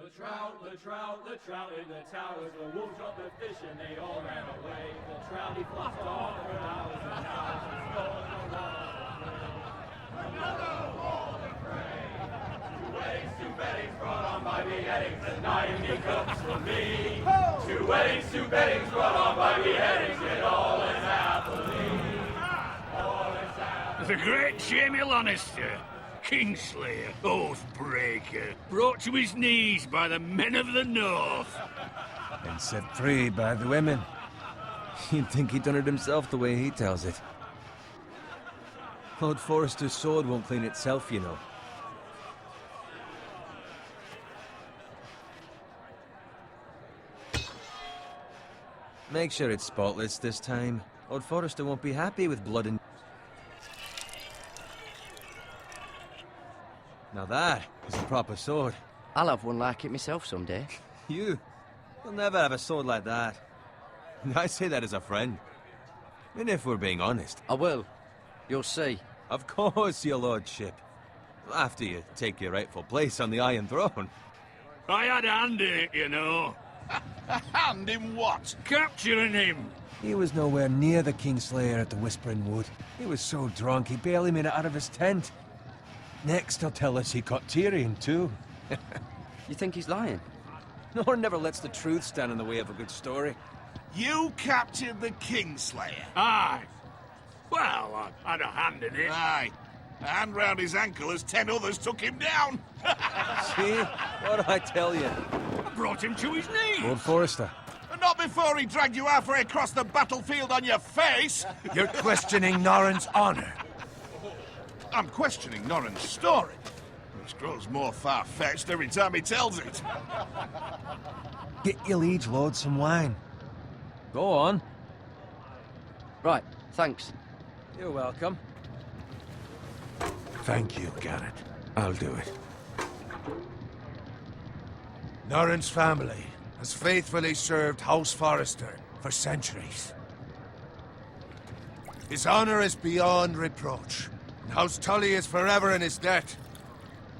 The trout in the towers, the wolves dropped the fish and they all ran away. The trout he flopped off for hours and hours and stole the water. Another war to pray. Two weddings brought on by beheadings, and Naomi cooks for me. Two weddings brought on by beheadings, yet all is happily. All is happily. The great Jamie Lannister, Kingslayer, Oathbreaker, brought to his knees by the men of the North. And set free by the women. You'd think he'd done it himself the way he tells it. Lord Forrester's sword won't clean itself, you know. Make sure it's spotless this time. Lord Forrester won't be happy with blood and... Now that is a proper sword. I'll have one like it myself someday. You'll never have a sword like that. I say that as a friend. And if we're being honest. I will. You'll see. Of course, your lordship. After you take your rightful place on the Iron Throne. I had a hand in it, you know. A hand in what? Capturing him. He was nowhere near the Kingslayer at the Whispering Wood. He was so drunk he barely made it out of his tent. Next, he'll tell us he caught Tyrion, too. You think he's lying? Nor never lets the truth stand in the way of a good story. You captured the Kingslayer. Aye. Well, I had a hand in it. Aye. A hand round his ankle as 10 others took him down. See? What'd I tell you? I brought him to his knees. Lord Forrester. And not before he dragged you halfway across the battlefield on your face. You're questioning Norrin's honor. I'm questioning Norrin's story, which grows more far-fetched every time he tells it. Get your liege lord some wine. Go on. Right, thanks. You're welcome. Thank you, Garrett. I'll do it. Norrin's family has faithfully served House Forrester for centuries. His honor is beyond reproach, and House Tully is forever in his debt.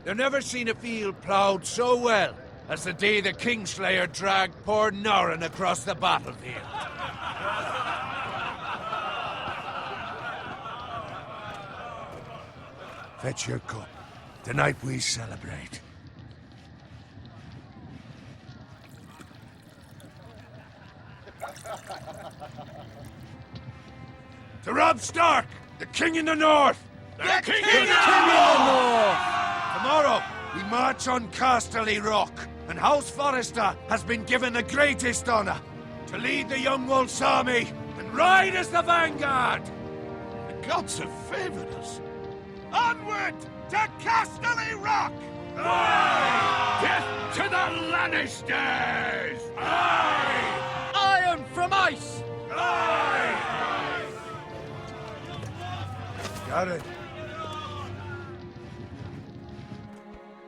They've never seen a field ploughed so well as the day the Kingslayer dragged poor Norrin across the battlefield. Fetch your cup. Tonight we celebrate. To Robb Stark, the King in the North! The King in the North! Tomorrow, we march on Casterly Rock, and House Forrester has been given the greatest honor to lead the Young Wolf's army and ride as the vanguard! The gods have favored us. Onward to Casterly Rock! Aye! Death to the Lannisters! Aye! Iron from ice! Aye! Got it.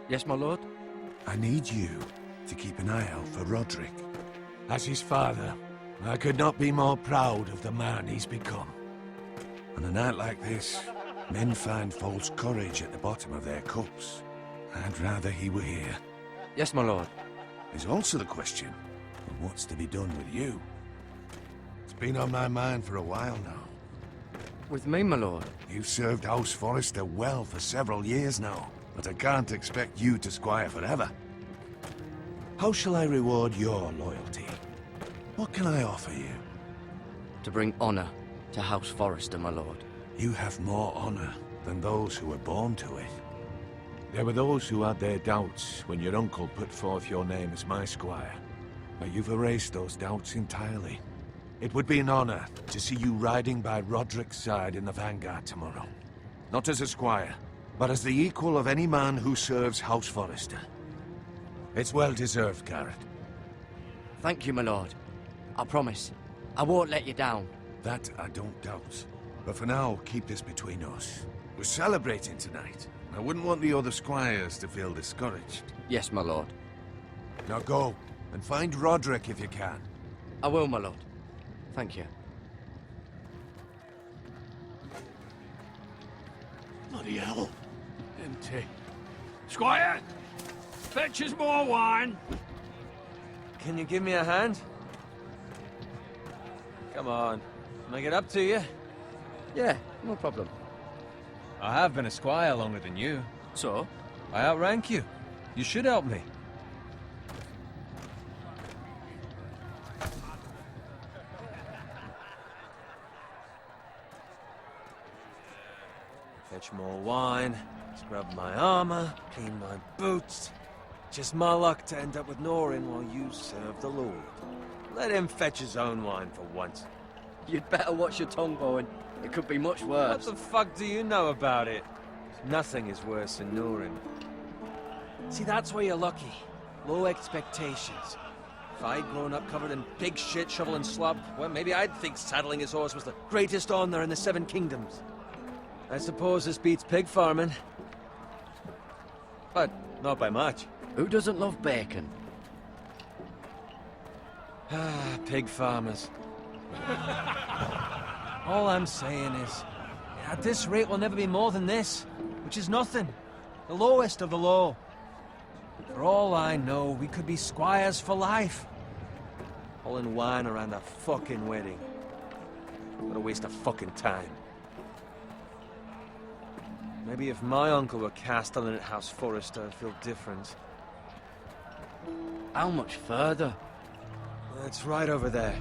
Yes, my lord? I need you to keep an eye out for Roderick. As his father, I could not be more proud of the man he's become. On a night like this, men find false courage at the bottom of their cups. I'd rather he were here. Yes, my lord. There's also the question of what's to be done with you. It's been on my mind for a while now. With me, my lord? You've served House Forrester well for several years now, but I can't expect you to squire forever. How shall I reward your loyalty? What can I offer you? To bring honor to House Forrester, my lord. You have more honor than those who were born to it. There were those who had their doubts when your uncle put forth your name as my squire, but you've erased those doubts entirely. It would be an honor to see you riding by Roderick's side in the vanguard tomorrow. Not as a squire, but as the equal of any man who serves House Forrester. It's well deserved, Garrett. Thank you, my lord. I promise. I won't let you down. That I don't doubt. But for now, keep this between us. We're celebrating tonight. I wouldn't want the other squires to feel discouraged. Yes, my lord. Now go, and find Roderick if you can. I will, my lord. Thank you. Bloody hell. Empty. Squire! Fetch us more wine. Can you give me a hand? Come on. Make it up to you. Yeah, no problem. I have been a squire longer than you. So? I outrank you. You should help me. Fetch more wine, scrub my armor, clean my boots. Just my luck to end up with Norin while you serve the Lord. Let him fetch his own wine for once. You'd better watch your tongue, Bowen. It could be much worse. What the fuck do you know about it? Nothing is worse than Norin. See, that's where you're lucky. Low expectations. If I'd grown up covered in pig shit, shovel and slop, well, maybe I'd think saddling his horse was the greatest honor in the Seven Kingdoms. I suppose this beats pig farming. But not by much. Who doesn't love bacon? Ah, pig farmers. All I'm saying is, at this rate we'll never be more than this, which is nothing. The lowest of the low. For all I know, we could be squires for life. Pulling wine around a fucking wedding. What a waste of fucking time. Maybe if my uncle were castellan at House Forrester, I'd feel different. How much further? It's right over there.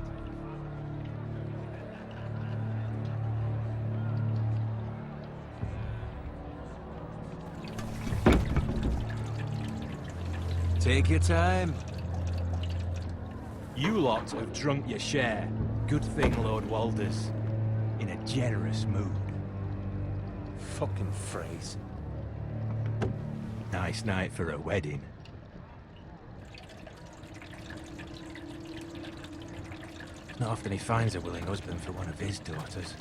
Take your time. You lot have drunk your share. Good thing Lord Walder's in a generous mood. Fucking phrase. Nice night for a wedding. Not often he finds a willing husband for one of his daughters.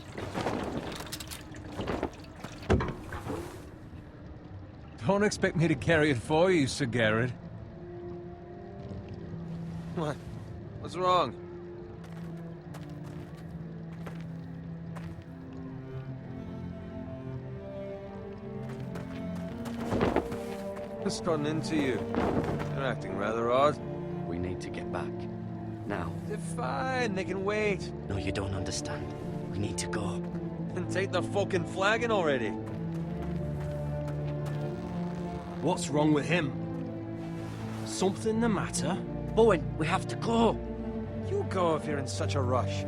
Don't expect me to carry it for you, Sir Garrett. What? What's wrong? What's gotten into you? You're acting rather odd. We need to get back. Now. They're fine, they can wait. No, you don't understand. We need to go. Then take the fucking flagon already. What's wrong with him? Something the matter? Bowen, we have to go. You go if you're in such a rush.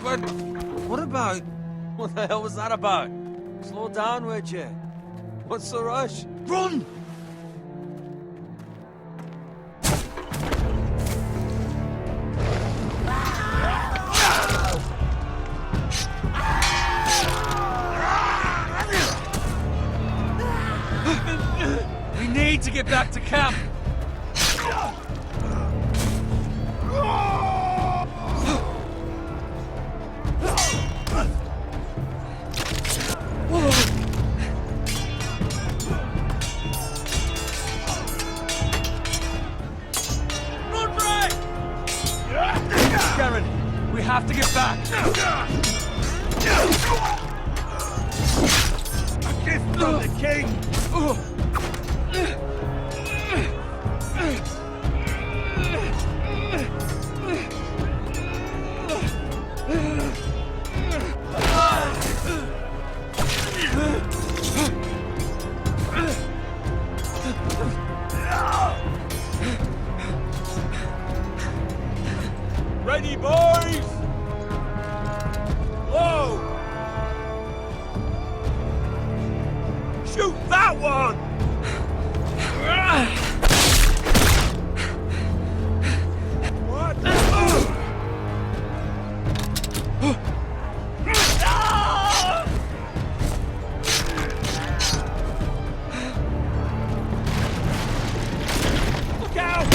But what about... What the hell was that about? Slow down, would you? What's the rush? Run! We need to get back to camp! Garen, we have to get back! A gift from the king! Ready, boys! Whoa! Shoot that one! What? Look out!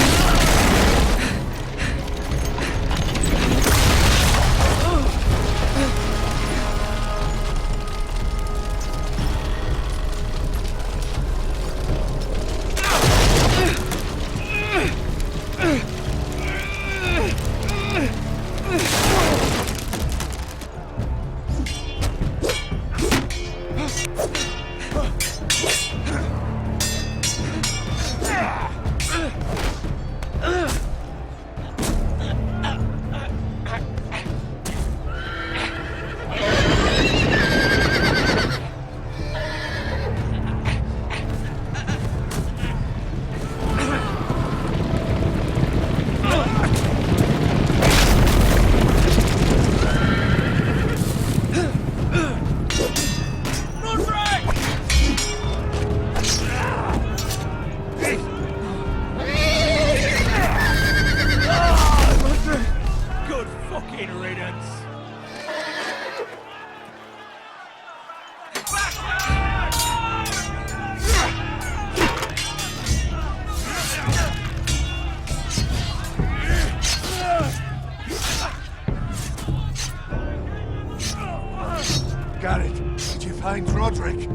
Godric.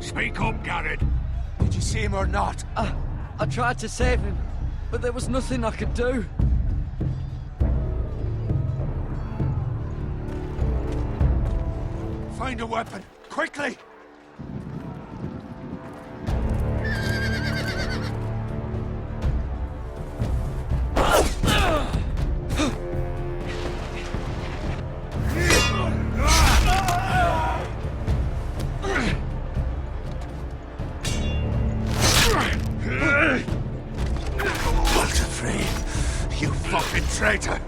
Speak up, Garrett. Did you see him or not? I tried to save him, but there was nothing I could do. Find a weapon, quickly! You fucking traitor!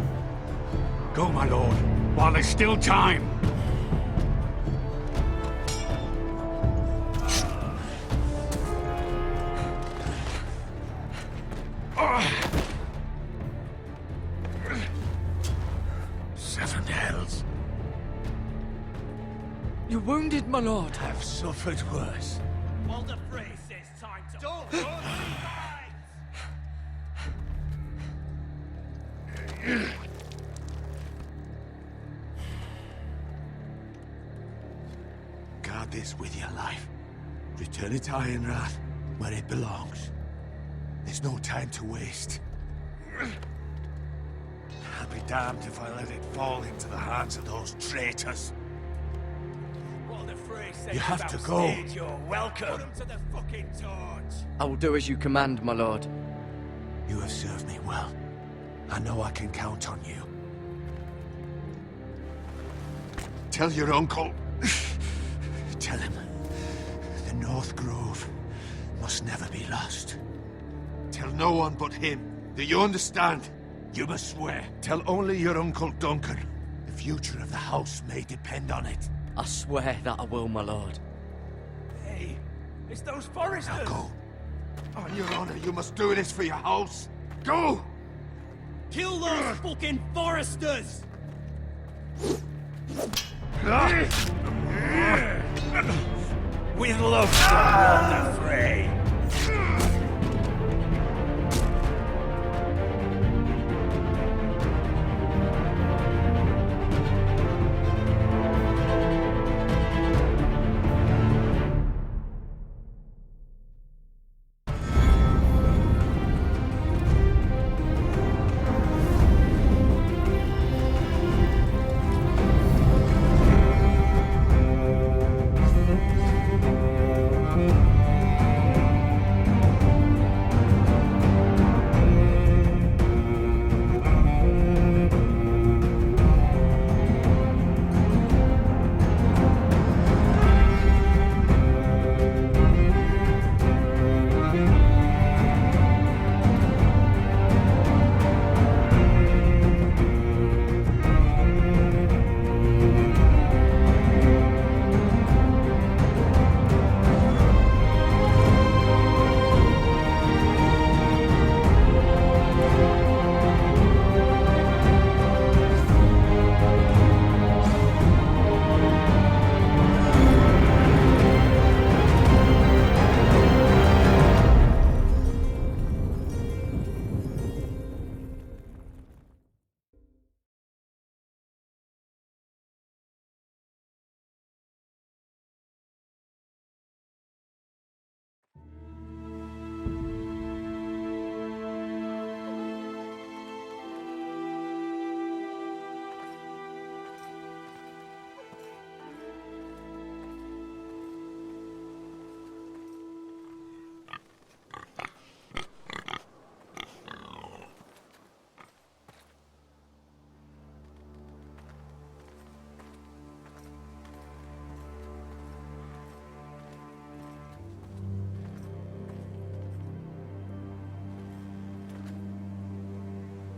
Go, my lord, while there's still time. Seven hells. You're wounded, my lord. I've suffered worse. Walder Frey says time to... Don't Guard this with your life. Return it to Ironrath, where it belongs. There's no time to waste. I'll be damned if I let it fall into the hands of those traitors. Walder Frey says You have to go. You're welcome. Put him to the fucking torch. I will do as you command, my lord. You have served me well. I know I can count on you. Tell your uncle. Tell him. The North Grove must never be lost. Tell no one but him. Do you understand? You must swear. Tell only your Uncle Duncan. The future of the house may depend on it. I swear that I will, my lord. Hey, it's those foresters. Now go. On your honor, you must do this for your house. Go! Kill those fucking foresters. With love from Walder Frey.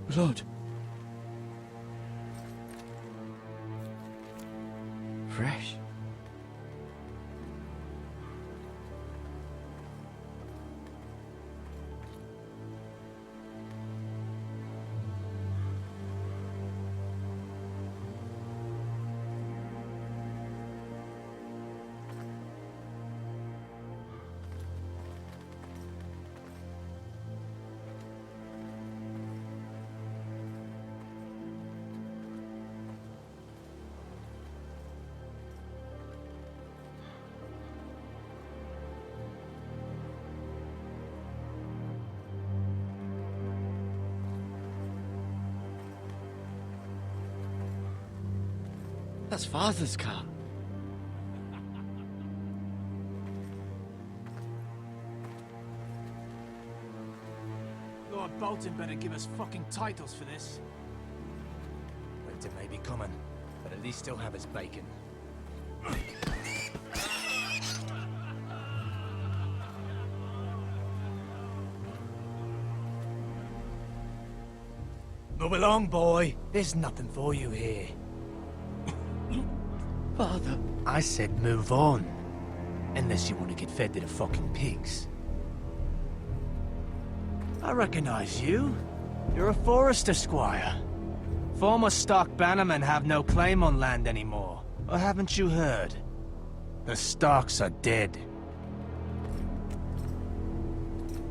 Blood. Fresh. That's Father's car. Lord Bolton better give us fucking titles for this. Winter may be coming, but at least he'll have his bacon. Move along, boy. There's nothing for you here. Father. I said move on. Unless you want to get fed to the fucking pigs. I recognize you. You're a Forester squire. Former Stark bannermen have no claim on land anymore. Or haven't you heard? The Starks are dead.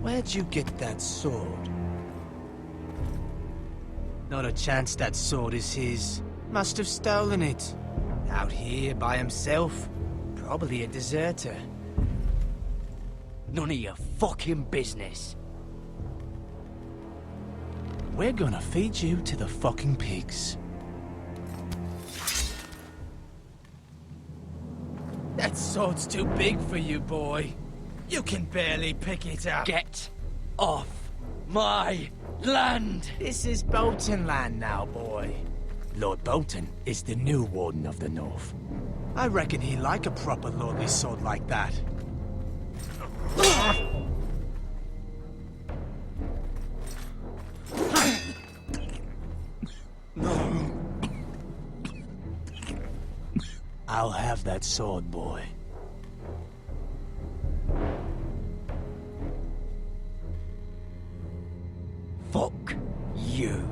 Where'd you get that sword? Not a chance that sword is his. Must have stolen it. Out here by himself. Probably a deserter. None of your fucking business. We're gonna feed you to the fucking pigs. That sword's too big for you, boy. You can barely pick it up. Get off my land! This is Bolton land now, boy. Lord Bolton is the new Warden of the North. I reckon he'd like a proper lordly sword like that. I'll have that sword, boy. Fuck you.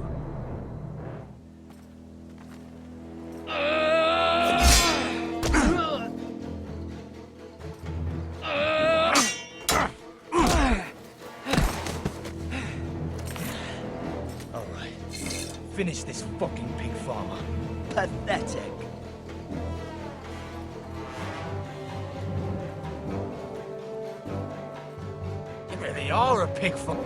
Alright. Finish this fucking pig farmer. Pathetic. You really are a pig farmer.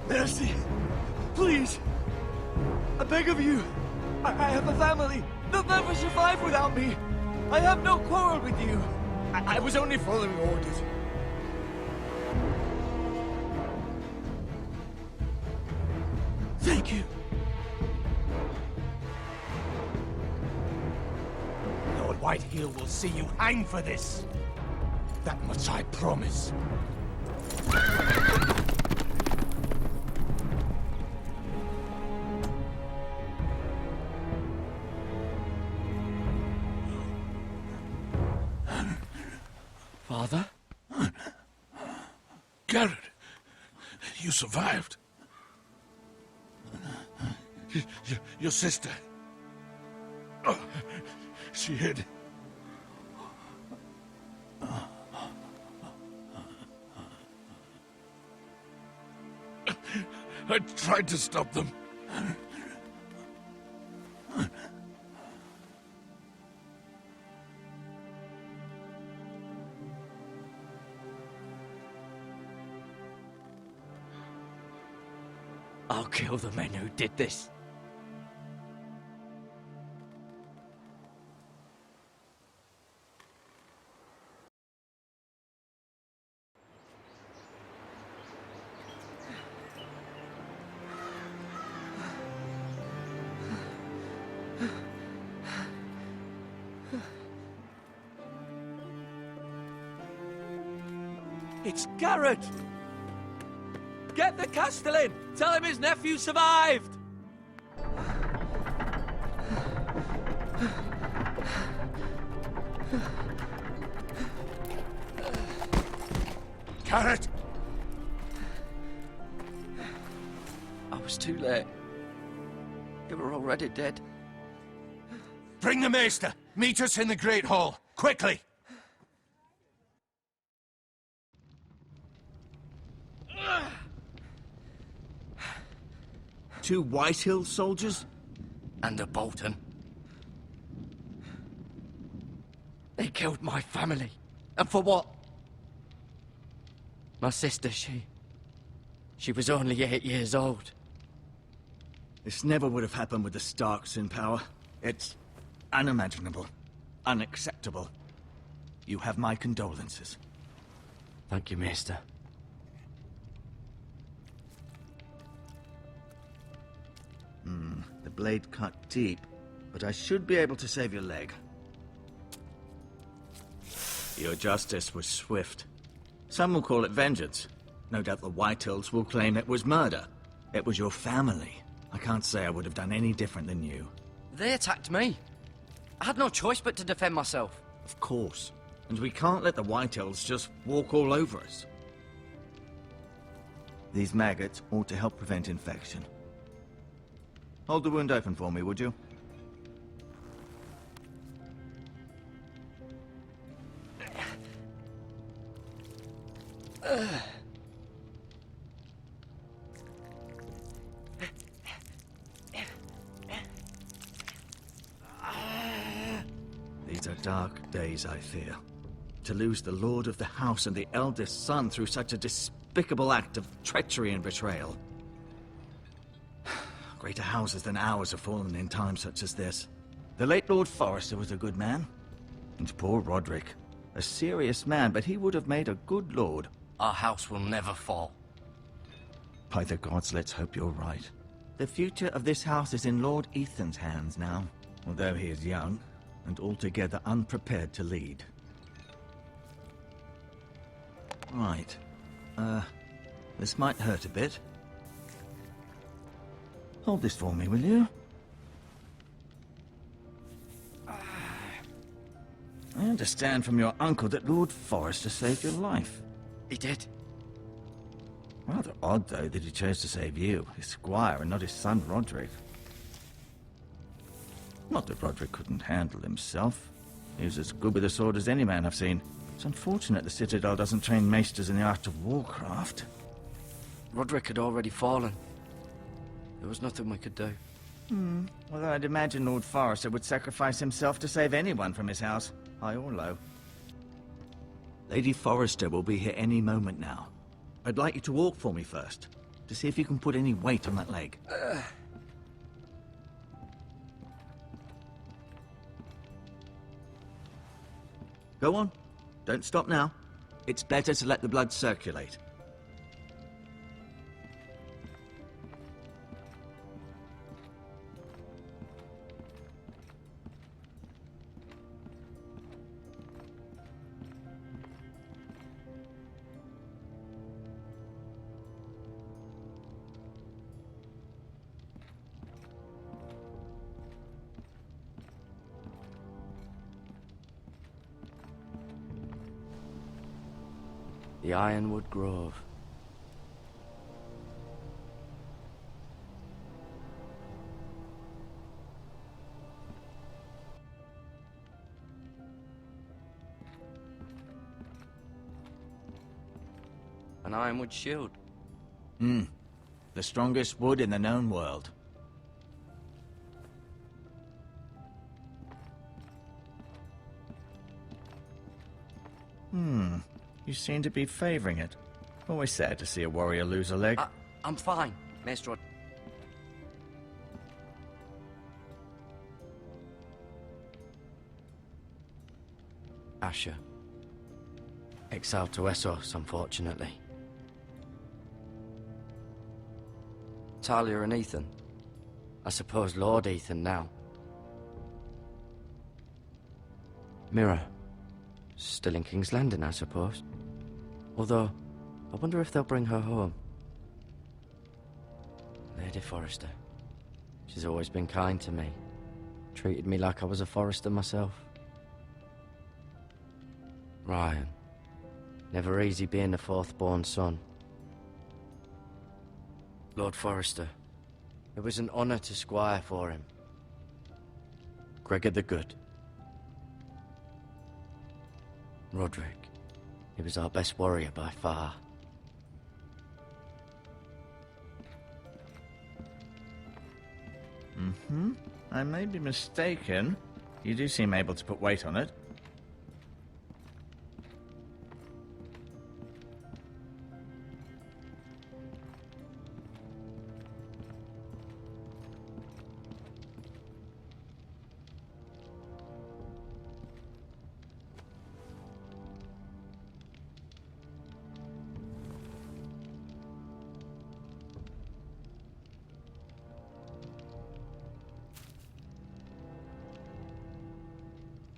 Mercy! Please! I beg of you! I have a family! They'll never survive without me! I have no quarrel with you! I was only following orders. Thank you. Lord Whitehill will see you hang for this. That much I promise. Father? Garrett, you survived. Your sister. Oh, she hid. I tried to stop them. I'll kill the men who did this. It's Garrett! Get the Castellan! Tell him his nephew survived! Carrot! I was too late. You were already dead. Bring the maester! Meet us in the Great Hall! Quickly! Two Whitehill soldiers? And a Bolton. They killed my family. And for what? My sister, she was only 8 years old. This never would have happened with the Starks in power. It's unimaginable. Unacceptable. You have my condolences. Thank you, Maester. The blade cut deep, but I should be able to save your leg. Your justice was swift. Some will call it vengeance. No doubt the Whitehills will claim it was murder. It was your family. I can't say I would have done any different than you. They attacked me. I had no choice but to defend myself. Of course. And we can't let the Whitehills just walk all over us. These maggots ought to help prevent infection. Hold the wound open for me, would you? These are dark days, I fear. To lose the lord of the house and the eldest son through such a despicable act of treachery and betrayal. Greater houses than ours have fallen in times such as this. The late Lord Forrester was a good man. And poor Roderick. A serious man, but he would have made a good lord. Our house will never fall. By the gods, let's hope you're right. The future of this house is in Lord Ethan's hands now, although he is young and altogether unprepared to lead. Right. This might hurt a bit. Hold this for me, will you? I understand from your uncle that Lord Forrester saved your life. He did. Rather odd, though, that he chose to save you, his squire, and not his son, Roderick. Not that Roderick couldn't handle himself. He was as good with a sword as any man I've seen. It's unfortunate the Citadel doesn't train maesters in the art of warcraft. Roderick had already fallen. There was nothing we could do. Although I'd imagine Lord Forrester would sacrifice himself to save anyone from his house, high or low. Lady Forrester will be here any moment now. I'd like you to walk for me first, to see if you can put any weight on that leg. Go on. Don't stop now. It's better to let the blood circulate. The Ironwood Grove. An ironwood shield. The strongest wood in the known world. You seem to be favoring it. Always sad to see a warrior lose a leg. I'm fine, Maester. Asher. Exiled to Essos, unfortunately. Talia and Ethan. I suppose Lord Ethan now. Mira. Still in King's Landing, I suppose. Although, I wonder if they'll bring her home. Lady Forrester. She's always been kind to me. Treated me like I was a Forrester myself. Ryan. Never easy being the fourth-born son. Lord Forrester. It was an honor to squire for him. Gregor the Good. Roderick. He was our best warrior by far. I may be mistaken. You do seem able to put weight on it.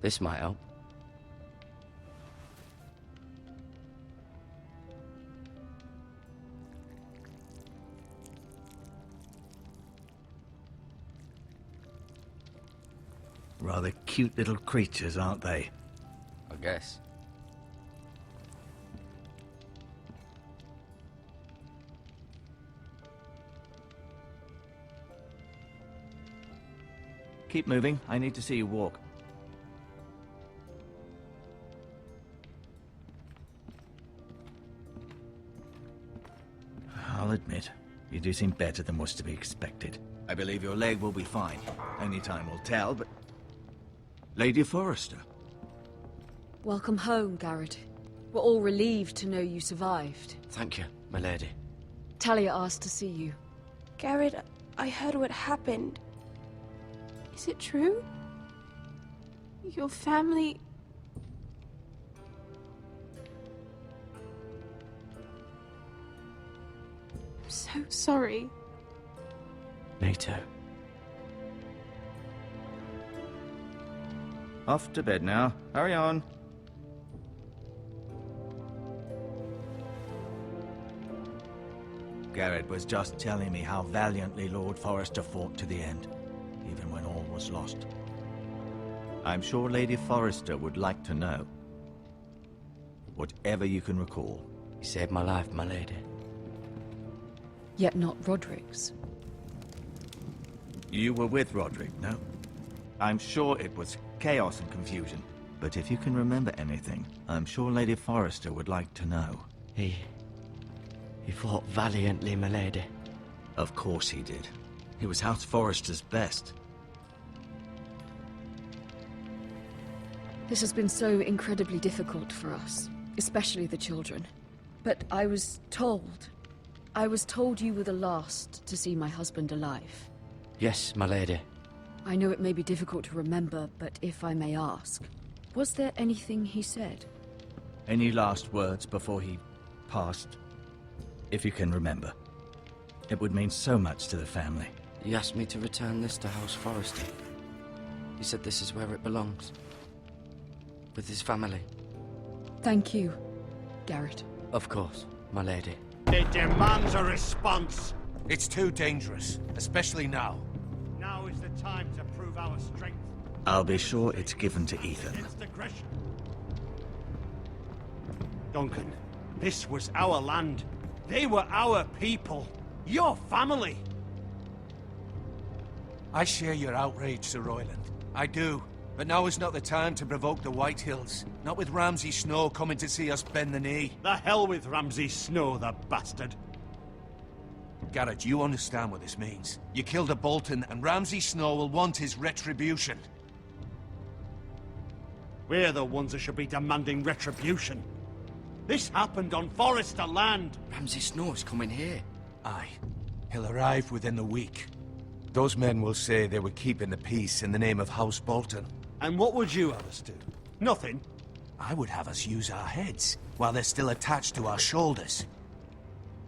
This might help. Rather cute little creatures, aren't they? I guess. Keep moving. I need to see you walk. I'll admit, you do seem better than was to be expected. I believe your leg will be fine. Only time will tell, but... Lady Forrester. Welcome home, Garrett. We're all relieved to know you survived. Thank you, my lady. Talia asked to see you. Garrett, I heard what happened. Is it true? Your family... I'm so sorry. Me too. Off to bed now. Hurry on. Garrett was just telling me how valiantly Lord Forrester fought to the end, even when all was lost. I'm sure Lady Forrester would like to know. Whatever you can recall. You saved my life, my lady. Yet not Roderick's. You were with Roderick, no? I'm sure it was chaos and confusion. But if you can remember anything, I'm sure Lady Forrester would like to know. He fought valiantly, my lady. Of course he did. He was House Forrester's best. This has been so incredibly difficult for us, especially the children. But I was told you were the last to see my husband alive. Yes, my lady. I know it may be difficult to remember, but if I may ask, was there anything he said? Any last words before he passed? If you can remember. It would mean so much to the family. He asked me to return this to House Forrester. He said this is where it belongs. With his family. Thank you, Garrett. Of course, my lady. It demands a response. It's too dangerous, especially now. Now is the time to prove our strength. I'll be sure it's given to Ethan. Against aggression. Duncan, this was our land. They were our people. Your family. I share your outrage, Sir Royland. I do. But now is not the time to provoke the White Hills. Not with Ramsay Snow coming to see us bend the knee. The hell with Ramsay Snow, the bastard. Garrett, you understand what this means. You killed a Bolton, and Ramsay Snow will want his retribution. We're the ones that should be demanding retribution. This happened on Forrester land. Ramsay Snow's coming here. Aye. He'll arrive within the week. Those men will say they were keeping the peace in the name of House Bolton. And what would you have us do? Nothing. I would have us use our heads, while they're still attached to our shoulders.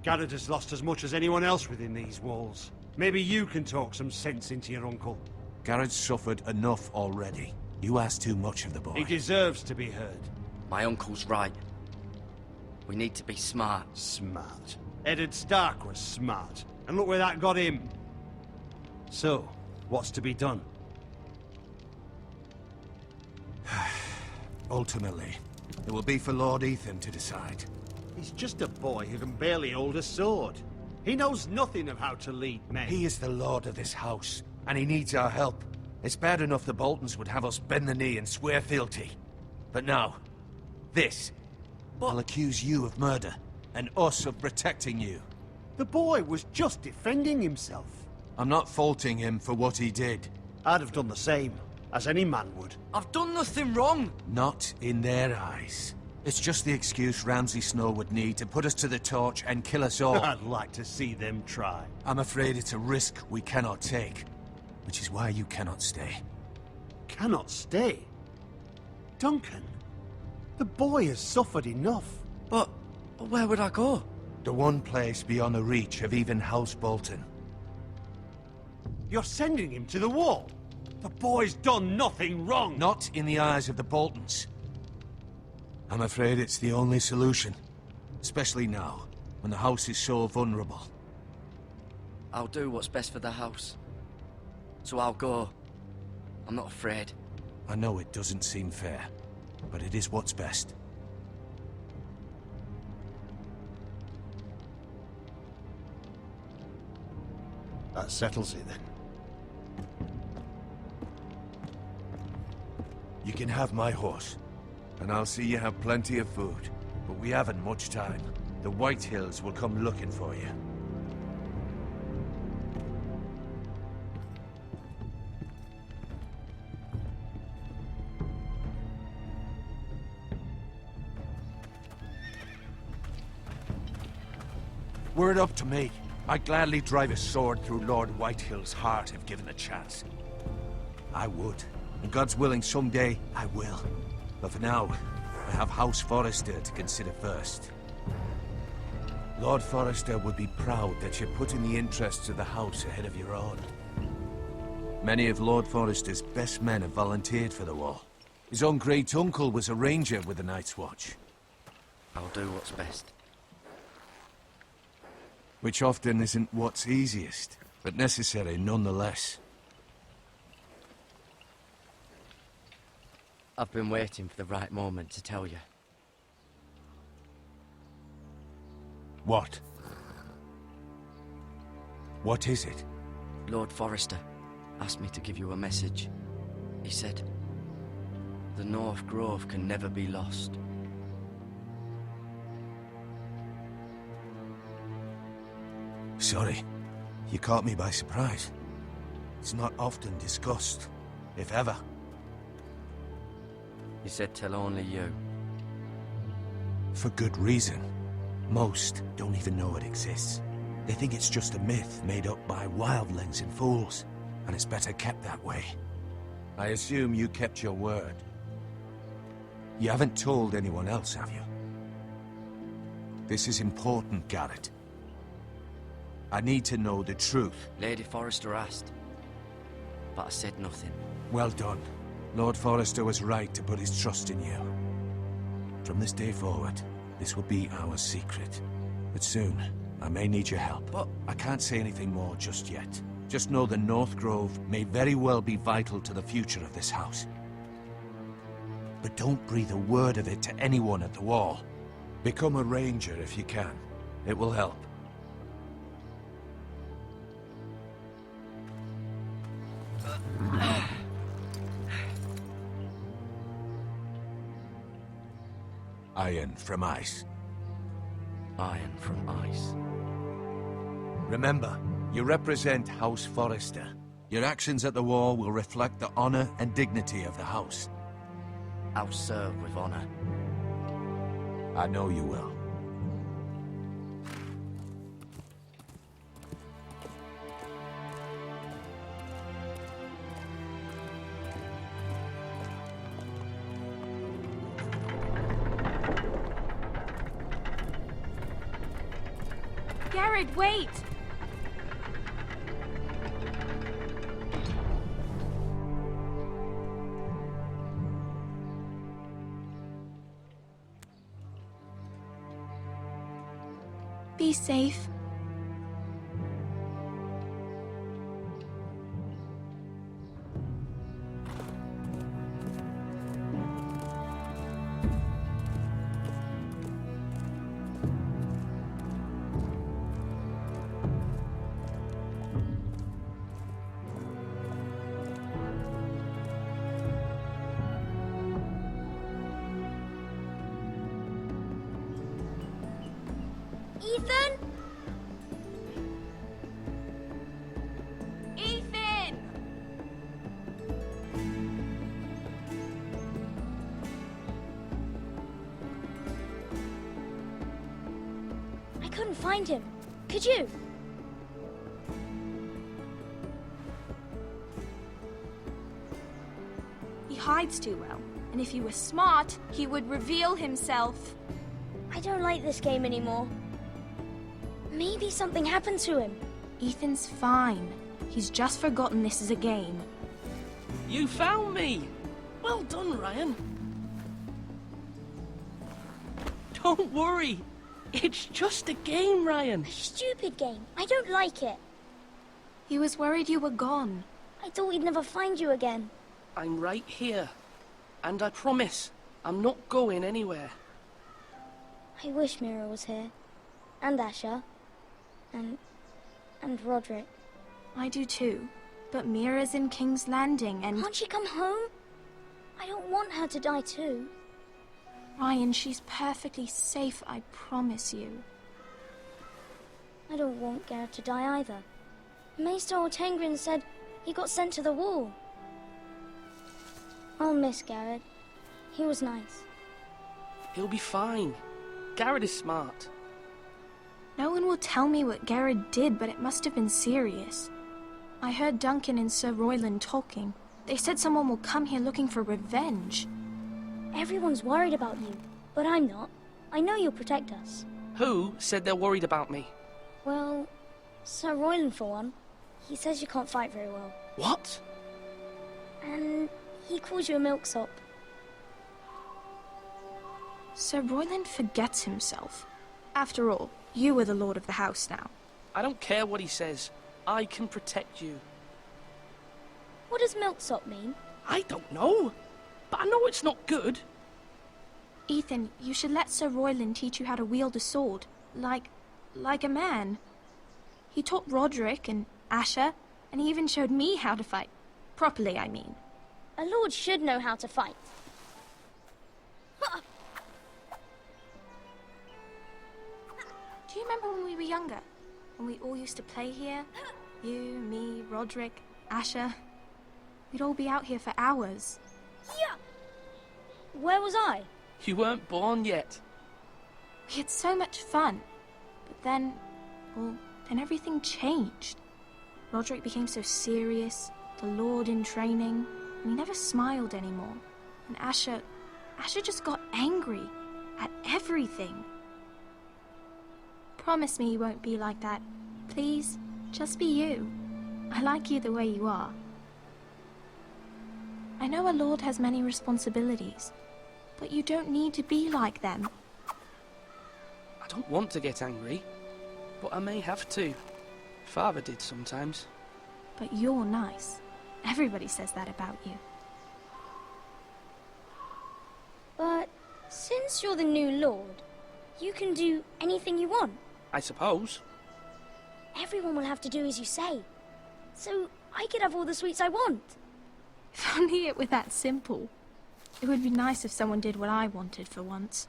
Garrett has lost as much as anyone else within these walls. Maybe you can talk some sense into your uncle. Garrett's suffered enough already. You ask too much of the boy. He deserves to be heard. My uncle's right. We need to be smart. Smart. Eddard Stark was smart. And look where that got him. So, what's to be done? Ultimately, it will be for Lord Ethan to decide. He's just a boy who can barely hold a sword. He knows nothing of how to lead men. He is the lord of this house, and he needs our help. It's bad enough the Boltons would have us bend the knee and swear fealty. But now, this. I'll accuse you of murder, and us of protecting you. The boy was just defending himself. I'm not faulting him for what he did. I'd have done the same, as any man would. I've done nothing wrong. Not in their eyes. It's just the excuse Ramsay Snow would need to put us to the torch and kill us all. I'd like to see them try. I'm afraid it's a risk we cannot take, which is why you cannot stay. Cannot stay? Duncan, the boy has suffered enough. But where would I go? The one place beyond the reach of even House Bolton. You're sending him to the wall? The boy's done nothing wrong! Not in the eyes of the Boltons. I'm afraid it's the only solution. Especially now, when the house is so vulnerable. I'll do what's best for the house. So I'll go. I'm not afraid. I know it doesn't seem fair, but it is what's best. That settles it then. You can have my horse, and I'll see you have plenty of food. But we haven't much time. The White Hills will come looking for you. Were it up to me, I'd gladly drive a sword through Lord Whitehill's heart if given a chance. I would. And God's willing, someday I will. But for now, I have House Forrester to consider first. Lord Forrester would be proud that you're putting the interests of the house ahead of your own. Many of Lord Forrester's best men have volunteered for the war. His own great-uncle was a ranger with the Night's Watch. I'll do what's best. Which often isn't what's easiest, but necessary nonetheless. I've been waiting for the right moment to tell you. What? What is it? Lord Forrester asked me to give you a message. He said, the North Grove can never be lost. Sorry, you caught me by surprise. It's not often discussed, if ever. He said tell only you. For good reason. Most don't even know it exists. They think it's just a myth made up by wildlings and fools, and it's better kept that way. I assume you kept your word. You haven't told anyone else, have you? This is important, Garrett. I need to know the truth. Lady Forrester asked, but I said nothing. Well done. Lord Forrester was right to put his trust in you. From this day forward, this will be our secret. But soon, I may need your help. But I can't say anything more just yet. Just know the North Grove may very well be vital to the future of this house. But don't breathe a word of it to anyone at the wall. Become a ranger if you can. It will help. Iron from ice. Iron from ice. Remember, you represent House Forrester. Your actions at the war will reflect the honor and dignity of the house. I'll serve with honor. I know you will. Garrett, wait! Be safe. Ethan? Ethan! I couldn't find him. Could you? He hides too well, and if he were smart, he would reveal himself. I don't like this game anymore. Maybe something happened to him. Ethan's fine. He's just forgotten this is a game. You found me! Well done, Ryan. Don't worry. It's just a game, Ryan. A stupid game. I don't like it. He was worried you were gone. I thought we'd never find you again. I'm right here. And I promise, I'm not going anywhere. I wish Mira was here. And Asher. And Roderick. I do too. But Mira's in King's Landing and... Can't she come home? I don't want her to die too. Ryan, she's perfectly safe, I promise you. I don't want Garrett to die either. Maester Ortengrin said he got sent to the wall. I'll miss Garrett. He was nice. He'll be fine. Garrett is smart. No one will tell me what Garrett did, but it must have been serious. I heard Duncan and Sir Royland talking. They said someone will come here looking for revenge. Everyone's worried about you, but I'm not. I know you'll protect us. Who said they're worried about me? Well, Sir Royland for one. He says you can't fight very well. What? And he calls you a milksop. Sir Royland forgets himself. After all, you are the lord of the house now. I don't care what he says. I can protect you. What does milksop mean? I don't know. But I know it's not good. Ethan, you should let Sir Royland teach you how to wield a sword. Like a man. He taught Roderick and Asher, and he even showed me how to fight. Properly, I mean. A lord should know how to fight. Do you remember when we were younger? When we all used to play here? You, me, Roderick, Asher. We'd all be out here for hours. Yeah. Where was I? You weren't born yet. We had so much fun. But then, then everything changed. Roderick became so serious, the Lord in training, and he never smiled anymore. And Asher just got angry at everything. Promise me you won't be like that. Please, just be you. I like you the way you are. I know a lord has many responsibilities, but you don't need to be like them. I don't want to get angry, but I may have to. Father did sometimes. But you're nice. Everybody says that about you. But since you're the new lord, you can do anything you want. I suppose. Everyone will have to do as you say. So I could have all the sweets I want. If only it were that simple. It would be nice if someone did what I wanted for once.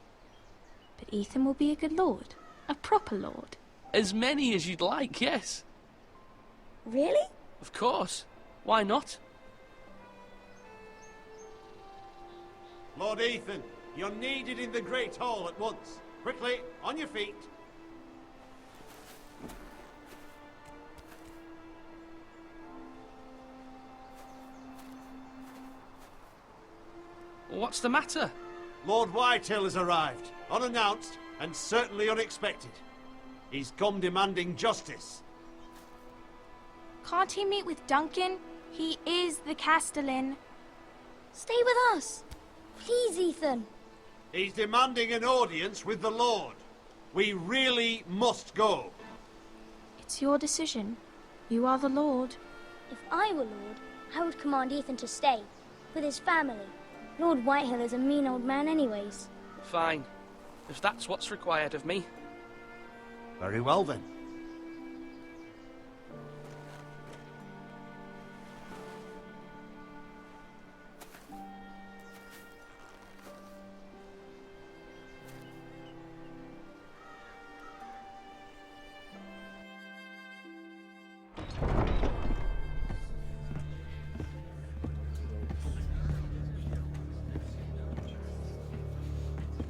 But Ethan will be a good lord. A proper lord. As many as you'd like, yes. Really? Of course. Why not? Lord Ethan, you're needed in the Great Hall at once. Quickly, on your feet. What's the matter? Lord Whitetail has arrived, unannounced and certainly unexpected. He's come demanding justice. Can't he meet with Duncan? He is the Castellan. Stay with us. Please, Ethan. He's demanding an audience with the Lord. We really must go. It's your decision. You are the Lord. If I were Lord, I would command Ethan to stay, with his family. Lord Whitehill is a mean old man anyways. Fine. If that's what's required of me. Very well then.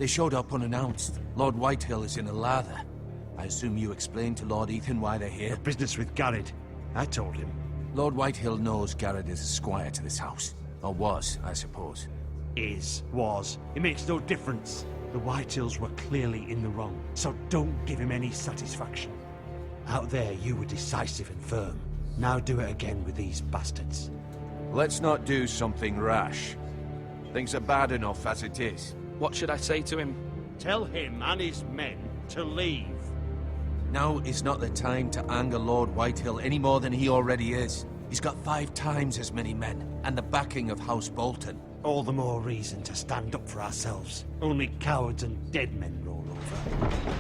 They showed up unannounced. Lord Whitehill is in a lather. I assume you explained to Lord Ethan why they're here? Business with Garrett. I told him. Lord Whitehill knows Garrett is a squire to this house. Or was, I suppose. Was. It makes no difference. The Whitehills were clearly in the wrong, so don't give him any satisfaction. Out there, you were decisive and firm. Now do it again with these bastards. Let's not do something rash. Things are bad enough as it is. What should I say to him? Tell him and his men to leave. Now is not the time to anger Lord Whitehill any more than he already is. He's got 5 times as many men, and the backing of House Bolton. All the more reason to stand up for ourselves. Only cowards and dead men roll over.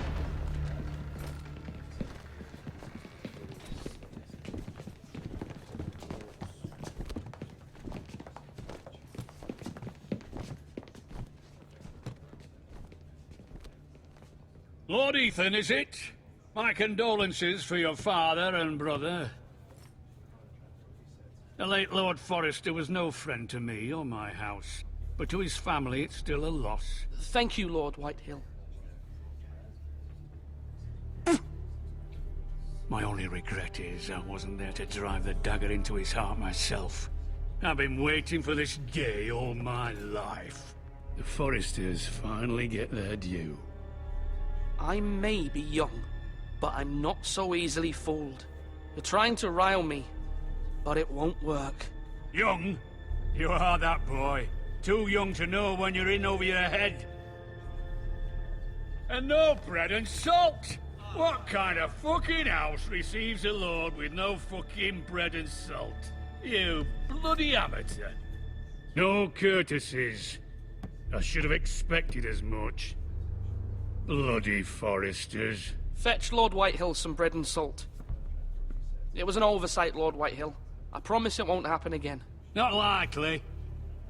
Lord Ethan, is it? My condolences for your father and brother. The late Lord Forrester was no friend to me or my house, but to his family it's still a loss. Thank you, Lord Whitehill. My only regret is I wasn't there to drive the dagger into his heart myself. I've been waiting for this day all my life. The Forresters finally get their due. I may be young, but I'm not so easily fooled. You're trying to rile me, but it won't work. Young? You are that boy. Too young to know when you're in over your head. And no bread and salt! What kind of fucking house receives a lord with no fucking bread and salt? You bloody amateur. No courtesies. I should have expected as much. Bloody Forresters. Fetch Lord Whitehill some bread and salt. It was an oversight, Lord Whitehill. I promise it won't happen again. Not likely.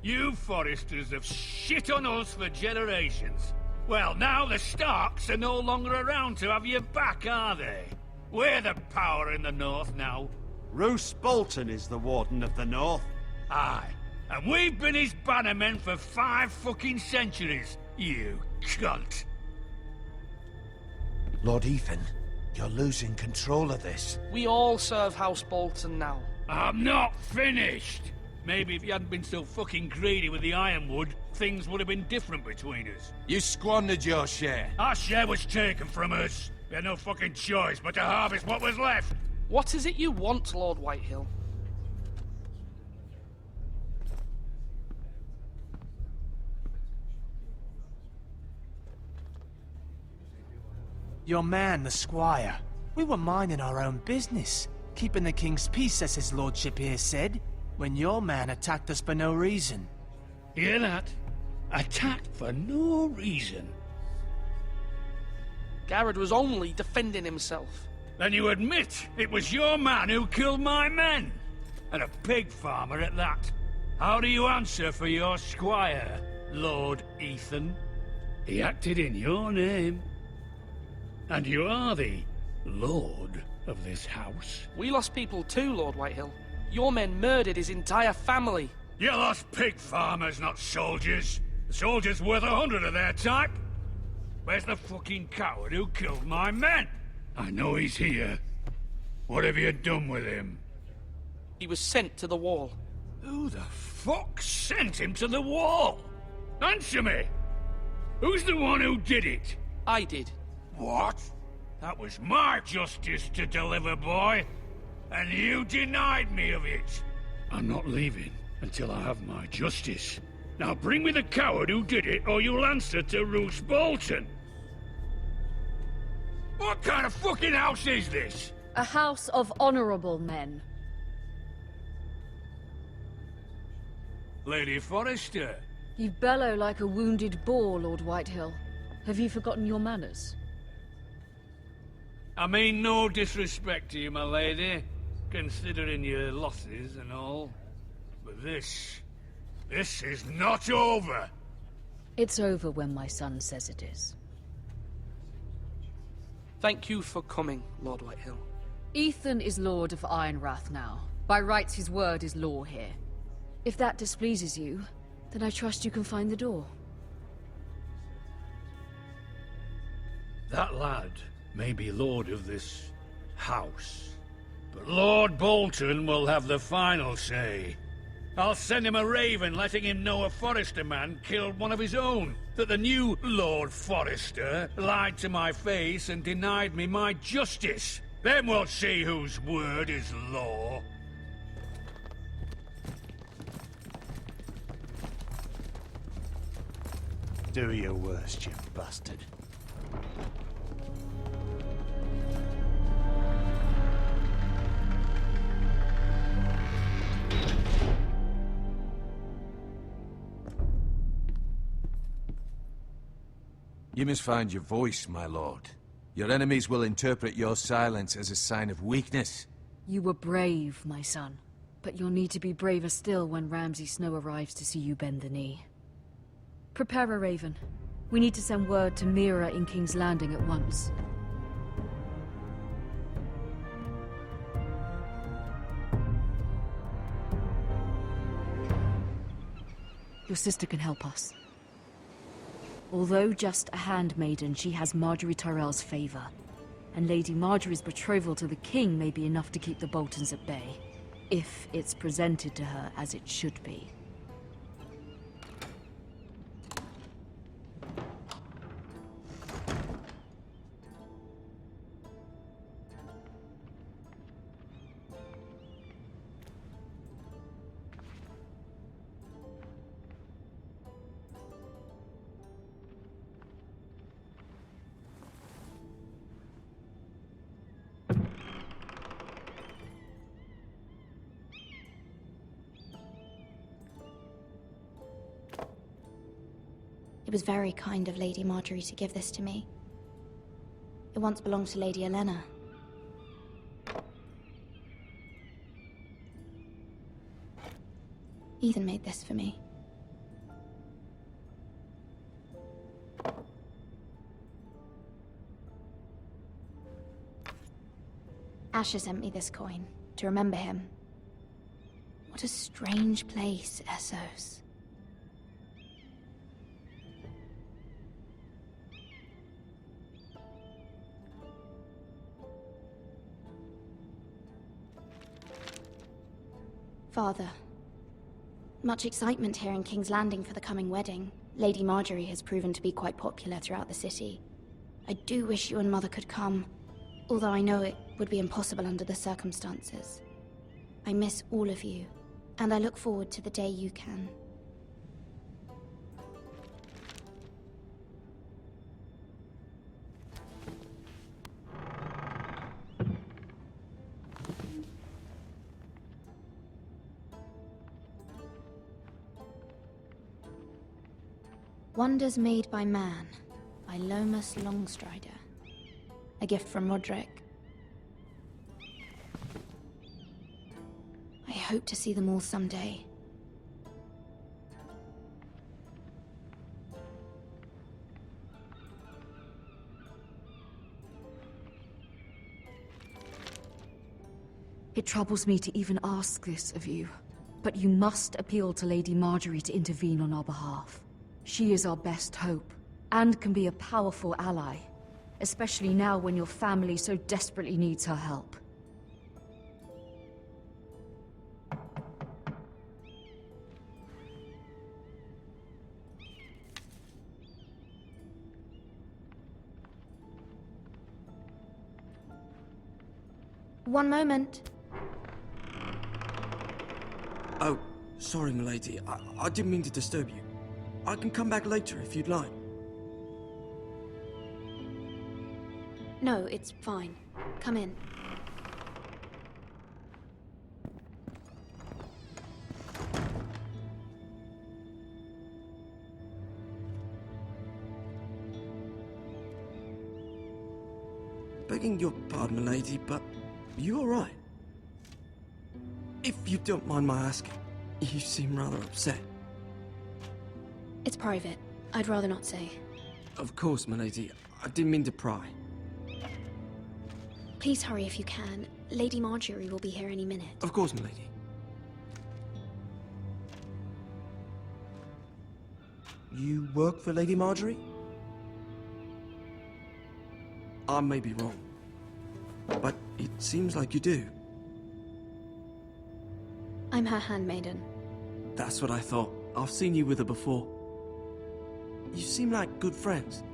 You Forresters have shit on us for generations. Well, now the Starks are no longer around to have you back, are they? We're the power in the north now. Roose Bolton is the Warden of the North. Aye. And we've been his bannermen for 5 fucking centuries, you cunt. Lord Ethan, you're losing control of this. We all serve House Bolton now. I'm not finished! Maybe if you hadn't been so fucking greedy with the ironwood, things would have been different between us. You squandered your share. Our share was taken from us. We had no fucking choice but to harvest what was left. What is it you want, Lord Whitehill? Your man, the squire. We were minding our own business, keeping the king's peace, as his lordship here said, when your man attacked us for no reason. Hear that? Attacked for no reason. Garrett was only defending himself. Then you admit it was your man who killed my men? And a pig farmer at that. How do you answer for your squire, Lord Ethan? He acted in your name. And you are the lord of this house. We lost people too, Lord Whitehill. Your men murdered his entire family. You lost pig farmers, not soldiers. The soldiers worth 100 of their type. Where's the fucking coward who killed my men? I know he's here. What have you done with him? He was sent to the wall. Who the fuck sent him to the wall? Answer me! Who's the one who did it? I did. What? That was my justice to deliver, boy. And you denied me of it. I'm not leaving until I have my justice. Now bring me the coward who did it, or you'll answer to Roose Bolton. What kind of fucking house is this? A house of honorable men. Lady Forrester. You bellow like a wounded boar, Lord Whitehill. Have you forgotten your manners? I mean no disrespect to you, my lady, considering your losses and all. But this is not over. It's over when my son says it is. Thank you for coming, Lord Whitehill. Ethan is Lord of Ironrath now. By rights, his word is law here. If that displeases you, then I trust you can find the door. That lad may be lord of this house, but Lord Bolton will have the final say. I'll send him a raven letting him know a Forrester man killed one of his own, that the new Lord Forrester lied to my face and denied me my justice. Then we'll see whose word is law. Do your worst, you bastard. You must find your voice, my lord. Your enemies will interpret your silence as a sign of weakness. You were brave, my son. But you'll need to be braver still when Ramsay Snow arrives to see you bend the knee. Prepare a raven. We need to send word to Mira in King's Landing at once. Your sister can help us. Although just a handmaiden, she has Marjorie Tyrell's favor. And Lady Marjorie's betrothal to the king may be enough to keep the Boltons at bay. If it's presented to her as it should be. It was very kind of Lady Marjorie to give this to me. It once belonged to Lady Elena. Ethan made this for me. Asher sent me this coin to remember him. What a strange place, Essos. Father, much excitement here in King's Landing for the coming wedding. Lady Marjorie has proven to be quite popular throughout the city. I do wish you and Mother could come, although I know it would be impossible under the circumstances. I miss all of you, and I look forward to the day you can. Wonders Made by Man, by Lomas Longstrider. A gift from Roderick. I hope to see them all someday. It troubles me to even ask this of you, but you must appeal to Lady Marjorie to intervene on our behalf. She is our best hope, and can be a powerful ally, especially now when your family so desperately needs her help. One moment. Oh, sorry, milady. I didn't mean to disturb you. I can come back later if you'd like. No, it's fine. Come in. Begging your pardon, milady, but you all right? If you don't mind my asking, you seem rather upset. It's private. I'd rather not say. Of course, milady. I didn't mean to pry. Please hurry if you can. Lady Marjorie will be here any minute. Of course, milady. You work for Lady Marjorie? I may be wrong, but it seems like you do. I'm her handmaiden. That's what I thought. I've seen you with her before. You seem like good friends.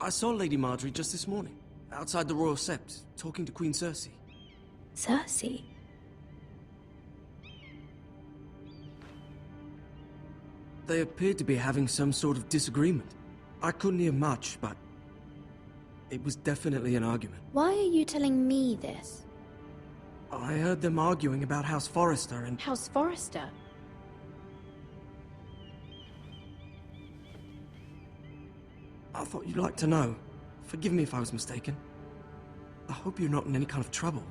I saw Lady Marjorie just this morning, outside the Royal Sept, talking to Queen Cersei. Cersei? They appeared to be having some sort of disagreement. I couldn't hear much, but it was definitely an argument. Why are you telling me this? I heard them arguing about House Forrester and... House Forrester? I thought you'd like to know. Forgive me if I was mistaken. I hope you're not in any kind of trouble.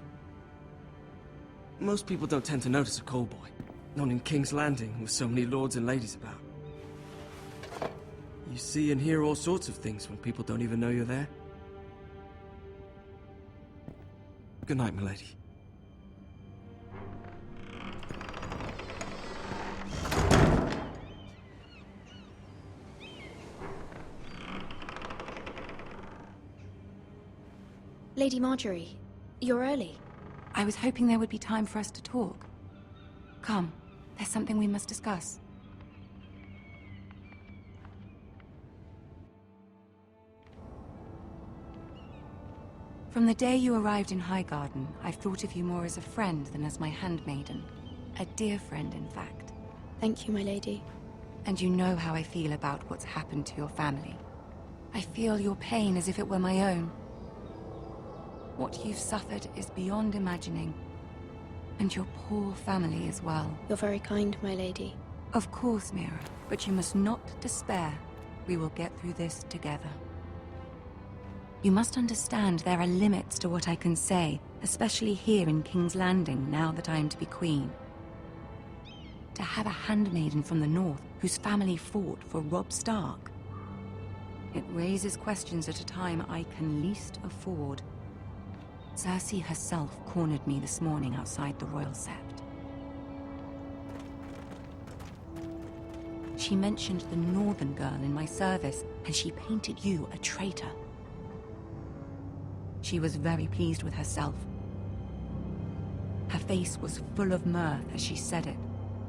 Most people don't tend to notice a call boy. Not in King's Landing, with so many lords and ladies about. You see and hear all sorts of things when people don't even know you're there. Good night, milady. Lady Marjorie, you're early. I was hoping there would be time for us to talk. Come, there's something we must discuss. From the day you arrived in Highgarden, I've thought of you more as a friend than as my handmaiden. A dear friend, in fact. Thank you, my lady. And you know how I feel about what's happened to your family. I feel your pain as if it were my own. What you've suffered is beyond imagining. And your poor family as well. You're very kind, my lady. Of course, Mira, but you must not despair. We will get through this together. You must understand there are limits to what I can say, especially here in King's Landing, now that I am to be queen. To have a handmaiden from the north whose family fought for Robb Stark. It raises questions at a time I can least afford. Cersei herself cornered me this morning outside the Royal Sept. She mentioned the northern girl in my service, and she painted you a traitor. She was very pleased with herself. Her face was full of mirth as she said it.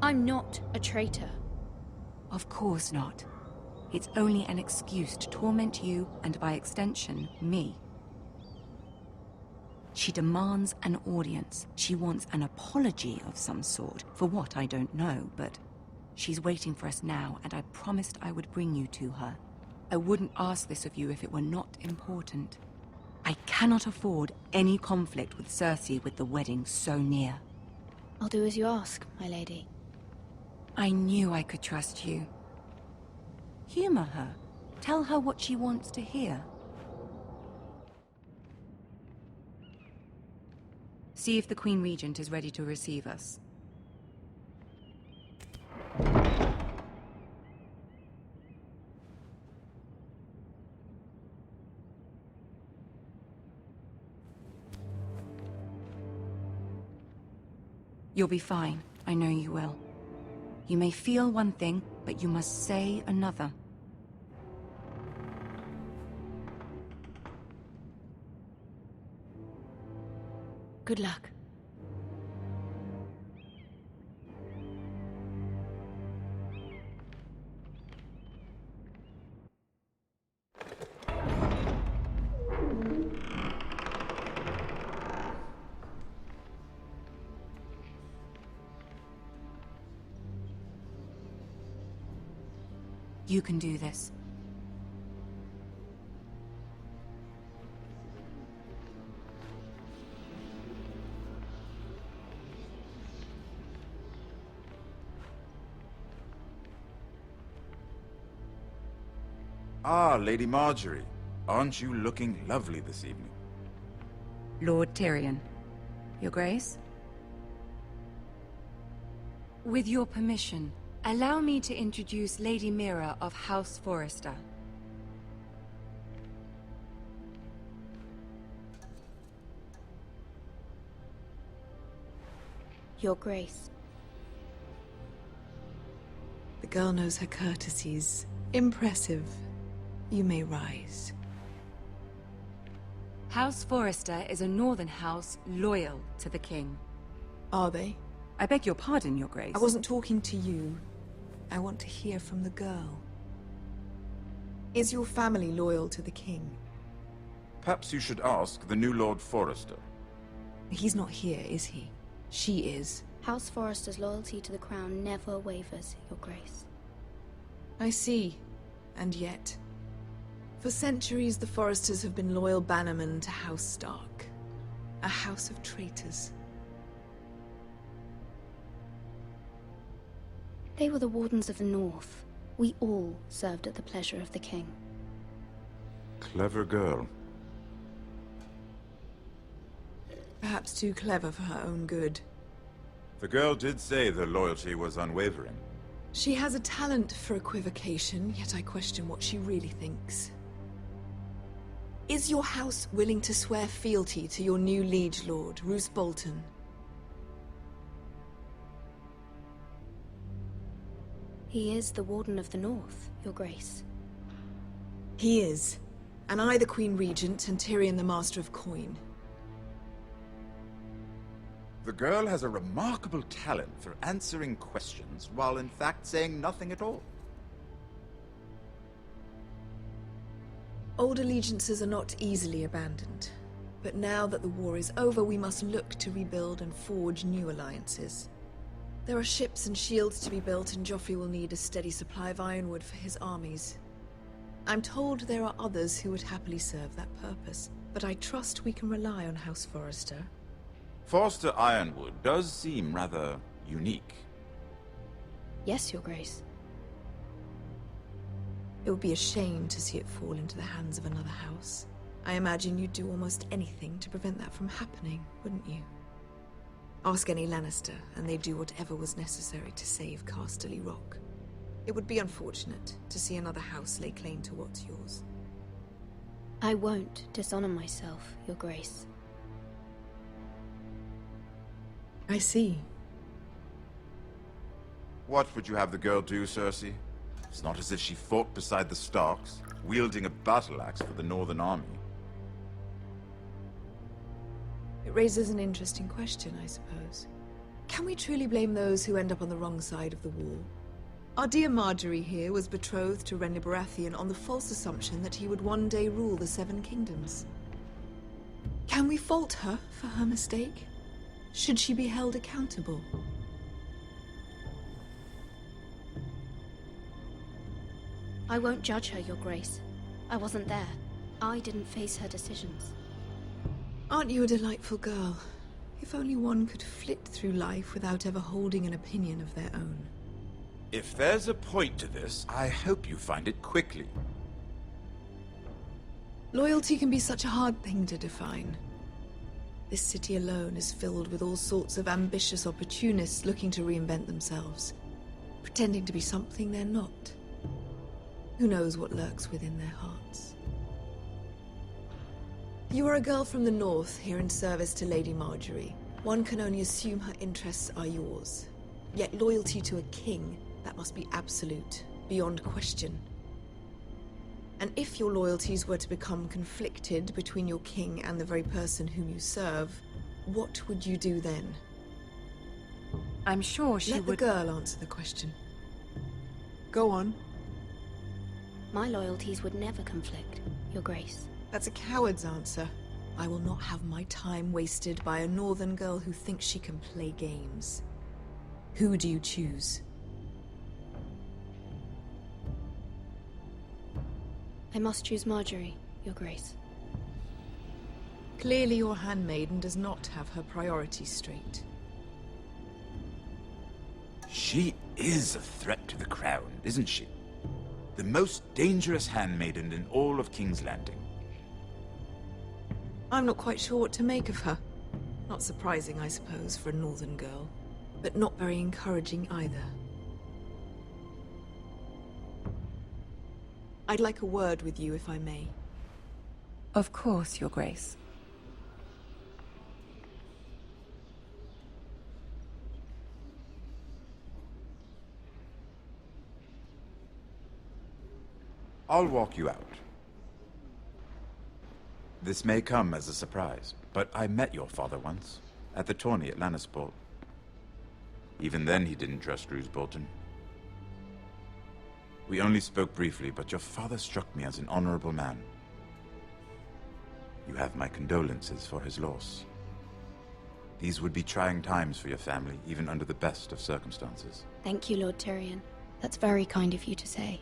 I'm not a traitor. Of course not. It's only an excuse to torment you, and by extension, me. She demands an audience. She wants an apology of some sort, for what I don't know, but she's waiting for us now, and I promised I would bring you to her. I wouldn't ask this of you if it were not important. I cannot afford any conflict with Cersei with the wedding so near. I'll do as you ask, my lady. I knew I could trust you. Humor her. Tell her what she wants to hear. See if the Queen Regent is ready to receive us. You'll be fine. I know you will. You may feel one thing, but you must say another. Good luck. You can do this. Ah, Lady Marjorie. Aren't you looking lovely this evening? Lord Tyrion. Your Grace? With your permission, allow me to introduce Lady Mira of House Forrester. Your Grace. The girl knows her courtesies. Impressive. You may rise. House Forrester is a northern house loyal to the king. Are they? I beg your pardon, Your Grace. I wasn't talking to you. I want to hear from the girl. Is your family loyal to the king? Perhaps you should ask the new Lord Forrester. He's not here, is he? She is. House Forrester's loyalty to the crown never wavers, Your Grace. I see. And yet... For centuries, the Forresters have been loyal bannermen to House Stark. A house of traitors. They were the Wardens of the North. We all served at the pleasure of the king. Clever girl. Perhaps too clever for her own good. The girl did say their loyalty was unwavering. She has a talent for equivocation, yet I question what she really thinks. Is your house willing to swear fealty to your new liege lord, Roose Bolton? He is the Warden of the North, Your Grace. He is. And I the Queen Regent, and Tyrion the Master of Coin. The girl has a remarkable talent for answering questions while in fact saying nothing at all. Old allegiances are not easily abandoned. But now that the war is over, we must look to rebuild and forge new alliances. There are ships and shields to be built, and Joffrey will need a steady supply of ironwood for his armies. I'm told there are others who would happily serve that purpose, but I trust we can rely on House Forrester. Forster Ironwood does seem rather unique. Yes, Your Grace. It would be a shame to see it fall into the hands of another house. I imagine you'd do almost anything to prevent that from happening, wouldn't you? Ask any Lannister, and they'd do whatever was necessary to save Casterly Rock. It would be unfortunate to see another house lay claim to what's yours. I won't dishonor myself, Your Grace. I see. What would you have the girl do, Cersei? It's not as if she fought beside the Starks, wielding a battle axe for the Northern Army. It raises an interesting question, I suppose. Can we truly blame those who end up on the wrong side of the wall? Our dear Marjorie here was betrothed to Renly Baratheon on the false assumption that he would one day rule the Seven Kingdoms. Can we fault her for her mistake? Should she be held accountable? I won't judge her, Your Grace. I wasn't there. I didn't face her decisions. Aren't you a delightful girl? If only one could flit through life without ever holding an opinion of their own. If there's a point to this, I hope you find it quickly. Loyalty can be such a hard thing to define. This city alone is filled with all sorts of ambitious opportunists looking to reinvent themselves, pretending to be something they're not. Who knows what lurks within their hearts? You are a girl from the north, here in service to Lady Marjorie. One can only assume her interests are yours. Yet loyalty to a king, that must be absolute, beyond question. And if your loyalties were to become conflicted between your king and the very person whom you serve, what would you do then? I'm sure she would... Let the girl answer the question. Go on. My loyalties would never conflict, Your Grace. That's a coward's answer. I will not have my time wasted by a northern girl who thinks she can play games. Who do you choose? I must choose Marjorie, Your Grace. Clearly your handmaiden does not have her priorities straight. She is a threat to the crown, isn't she? The most dangerous handmaiden in all of King's Landing. I'm not quite sure what to make of her. Not surprising, I suppose, for a northern girl, but not very encouraging either. I'd like a word with you, if I may. Of course, Your Grace. I'll walk you out. This may come as a surprise, but I met your father once, at the tourney at Lannisport. Even then he didn't trust Roose Bolton. We only spoke briefly, but your father struck me as an honorable man. You have my condolences for his loss. These would be trying times for your family, even under the best of circumstances. Thank you, Lord Tyrion. That's very kind of you to say.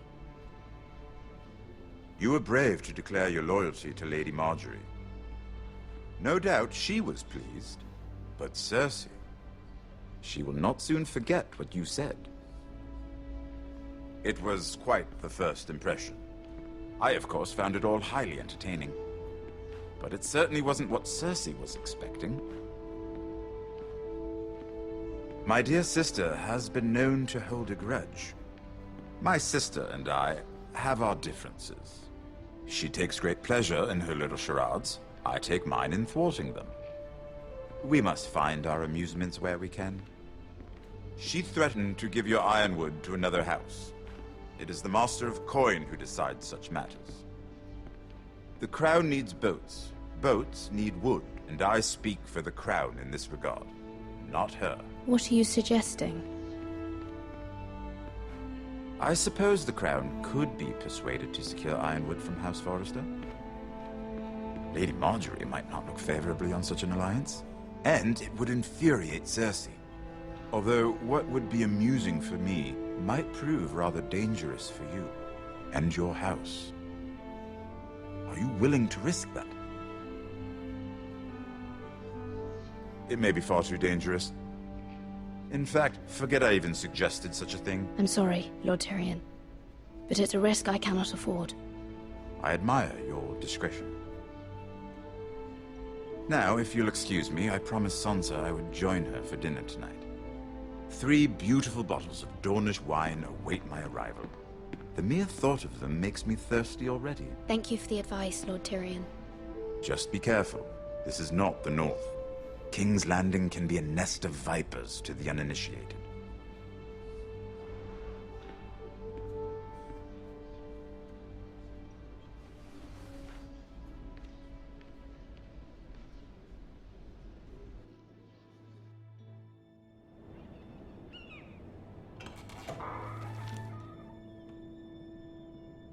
You were brave to declare your loyalty to Lady Marjorie. No doubt she was pleased, but Cersei, she will not soon forget what you said. It was quite the first impression. I, of course, found it all highly entertaining. But it certainly wasn't what Cersei was expecting. My dear sister has been known to hold a grudge. My sister and I have our differences. She takes great pleasure in her little charades. I take mine in thwarting them. We must find our amusements where we can. She threatened to give your ironwood to another house. It is the Master of Coin who decides such matters. The Crown needs boats. Boats need wood, and I speak for the Crown in this regard, not her. What are you suggesting? I suppose the Crown could be persuaded to secure ironwood from House Forrester. Lady Marjorie might not look favorably on such an alliance, and it would infuriate Cersei. Although what would be amusing for me might prove rather dangerous for you and your house. Are you willing to risk that? It may be far too dangerous. In fact, forget I even suggested such a thing. I'm sorry, Lord Tyrion, but it's a risk I cannot afford. I admire your discretion. Now, if you'll excuse me, I promised Sansa I would join her for dinner tonight. 3 beautiful bottles of Dornish wine await my arrival. The mere thought of them makes me thirsty already. Thank you for the advice, Lord Tyrion. Just be careful. This is not the North. King's Landing can be a nest of vipers to the uninitiated.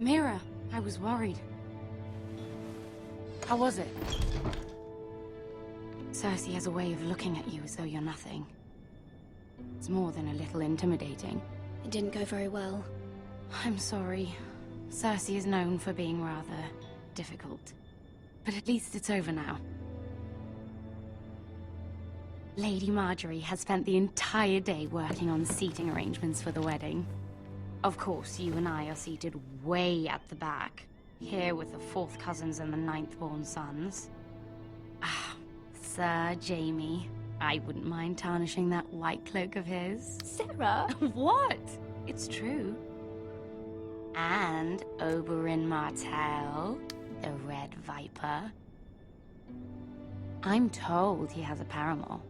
Mira, I was worried. How was it? Cersei has a way of looking at you as though you're nothing. It's more than a little intimidating. It didn't go very well. I'm sorry. Cersei is known for being rather difficult. But at least it's over now. Lady Marjorie has spent the entire day working on seating arrangements for the wedding. Of course, you and I are seated way at the back, here with the 4th cousins and the 9th-born sons. Ah, Sir Jaime. I wouldn't mind tarnishing that white cloak of his. Sarah! What? It's true. And Oberyn Martell, the Red Viper. I'm told he has a paramour,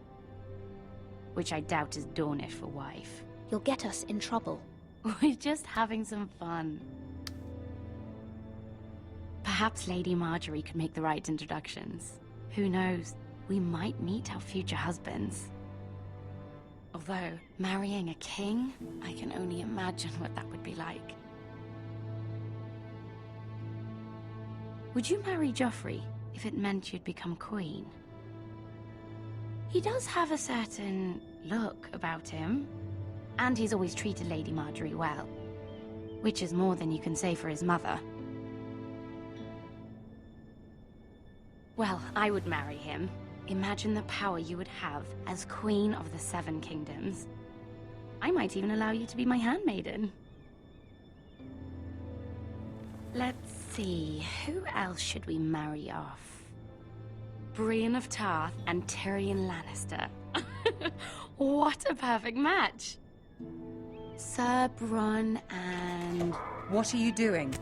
which I doubt is Dornish for wife. You'll get us in trouble. We're just having some fun. Perhaps Lady Marjorie could make the right introductions. Who knows? We might meet our future husbands. Although, marrying a king, I can only imagine what that would be like. Would you marry Joffrey if it meant you'd become queen? He does have a certain look about him. And he's always treated Lady Marjorie well. Which is more than you can say for his mother. Well, I would marry him. Imagine the power you would have as Queen of the 7 Kingdoms. I might even allow you to be my handmaiden. Let's see, who else should we marry off? Brienne of Tarth and Tyrion Lannister. What a perfect match! Sir Bronn and... What are you doing?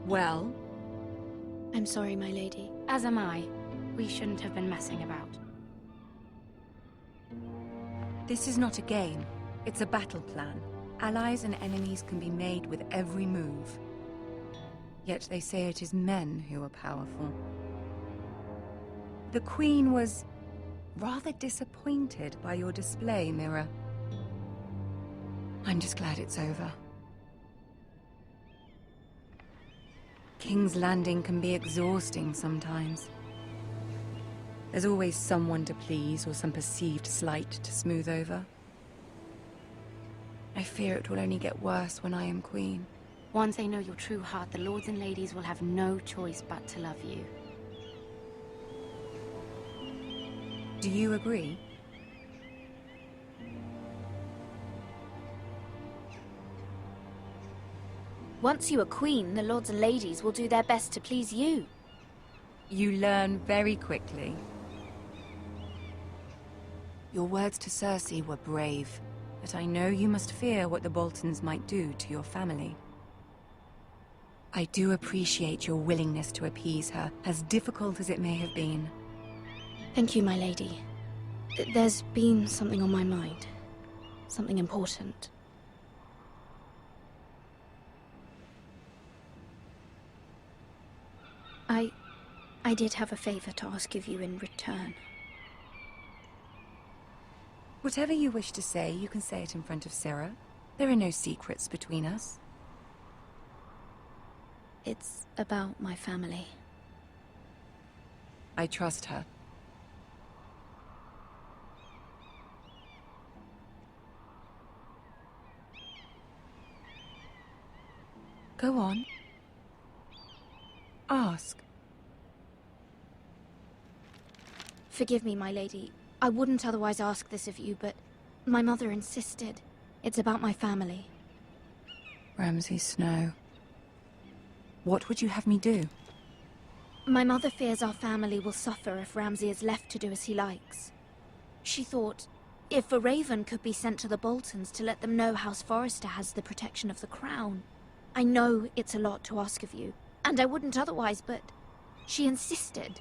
Well? I'm sorry, my lady. As am I. We shouldn't have been messing about. This is not a game. It's a battle plan. Allies and enemies can be made with every move. Yet they say it is men who are powerful. The Queen was rather disappointed by your display, Mira. I'm just glad it's over. King's Landing can be exhausting sometimes. There's always someone to please or some perceived slight to smooth over. I fear it will only get worse when I am queen. Once they know your true heart, the lords and ladies will have no choice but to love you. Do you agree? Once you are queen, the lords and ladies will do their best to please you. You learn very quickly. Your words to Cersei were brave, but I know you must fear what the Boltons might do to your family. I do appreciate your willingness to appease her, as difficult as it may have been. Thank you, my lady. There's been something on my mind. Something important. I did have a favor to ask of you in return. Whatever you wish to say, you can say it in front of Sarah. There are no secrets between us. It's about my family. I trust her. Go on. Ask. Forgive me, my lady. I wouldn't otherwise ask this of you, but my mother insisted. It's about my family. Ramsay Snow. What would you have me do? My mother fears our family will suffer if Ramsay is left to do as he likes. She thought, if a raven could be sent to the Boltons to let them know House Forrester has the protection of the crown. I know it's a lot to ask of you, and I wouldn't otherwise, but she insisted.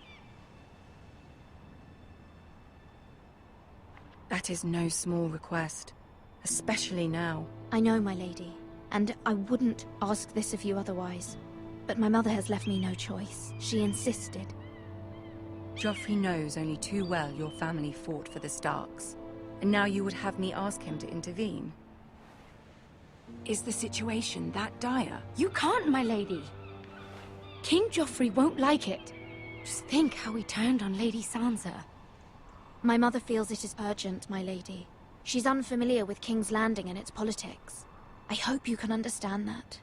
That is no small request, especially now. I know, my lady, and I wouldn't ask this of you otherwise. But my mother has left me no choice. She insisted. Joffrey knows only too well your family fought for the Starks, and now you would have me ask him to intervene. Is the situation that dire? You can't, my lady. King Joffrey won't like it. Just think how he turned on Lady Sansa. My mother feels it is urgent, my lady. She's unfamiliar with King's Landing and its politics. I hope you can understand that.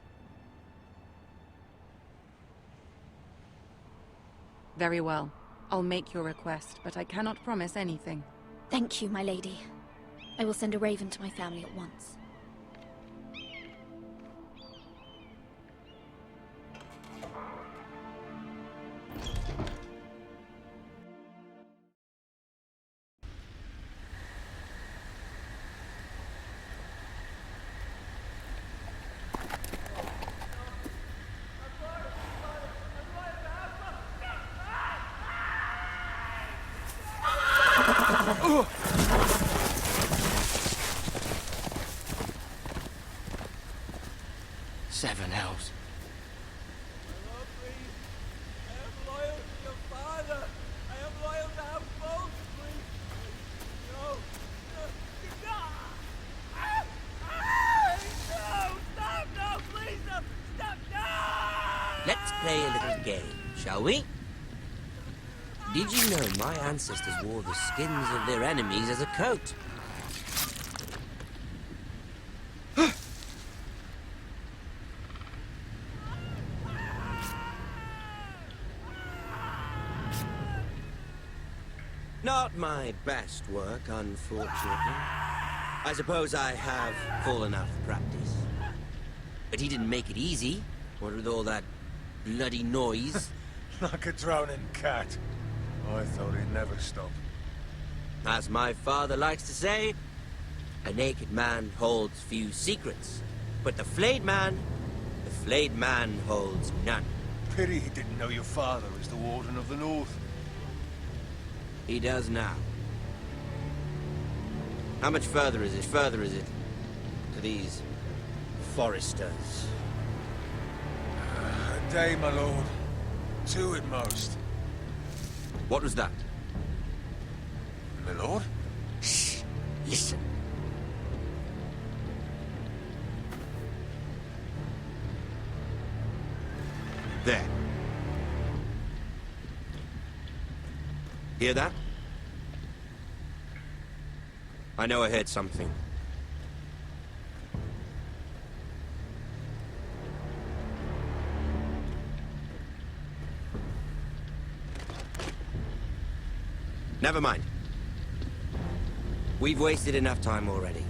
Very well. I'll make your request, but I cannot promise anything. Thank you, my lady. I will send a raven to my family at once. Seven hells. Let's play a little game, shall we? Did you know my ancestors wore the skins of their enemies as a coat? Not my best work, unfortunately. I suppose I have full enough practice. But he didn't make it easy, what with all that bloody noise. Like a drowning cat. I thought he'd never stop. As my father likes to say, a naked man holds few secrets. But the flayed man holds none. Pity he didn't know your father is the Warden of the North. He does now. How much further is it to these Foresters? A day, my lord. 2 at most. What was that? My lord? Shh! Listen. There. Hear that? I know I heard something. Never mind. We've wasted enough time already.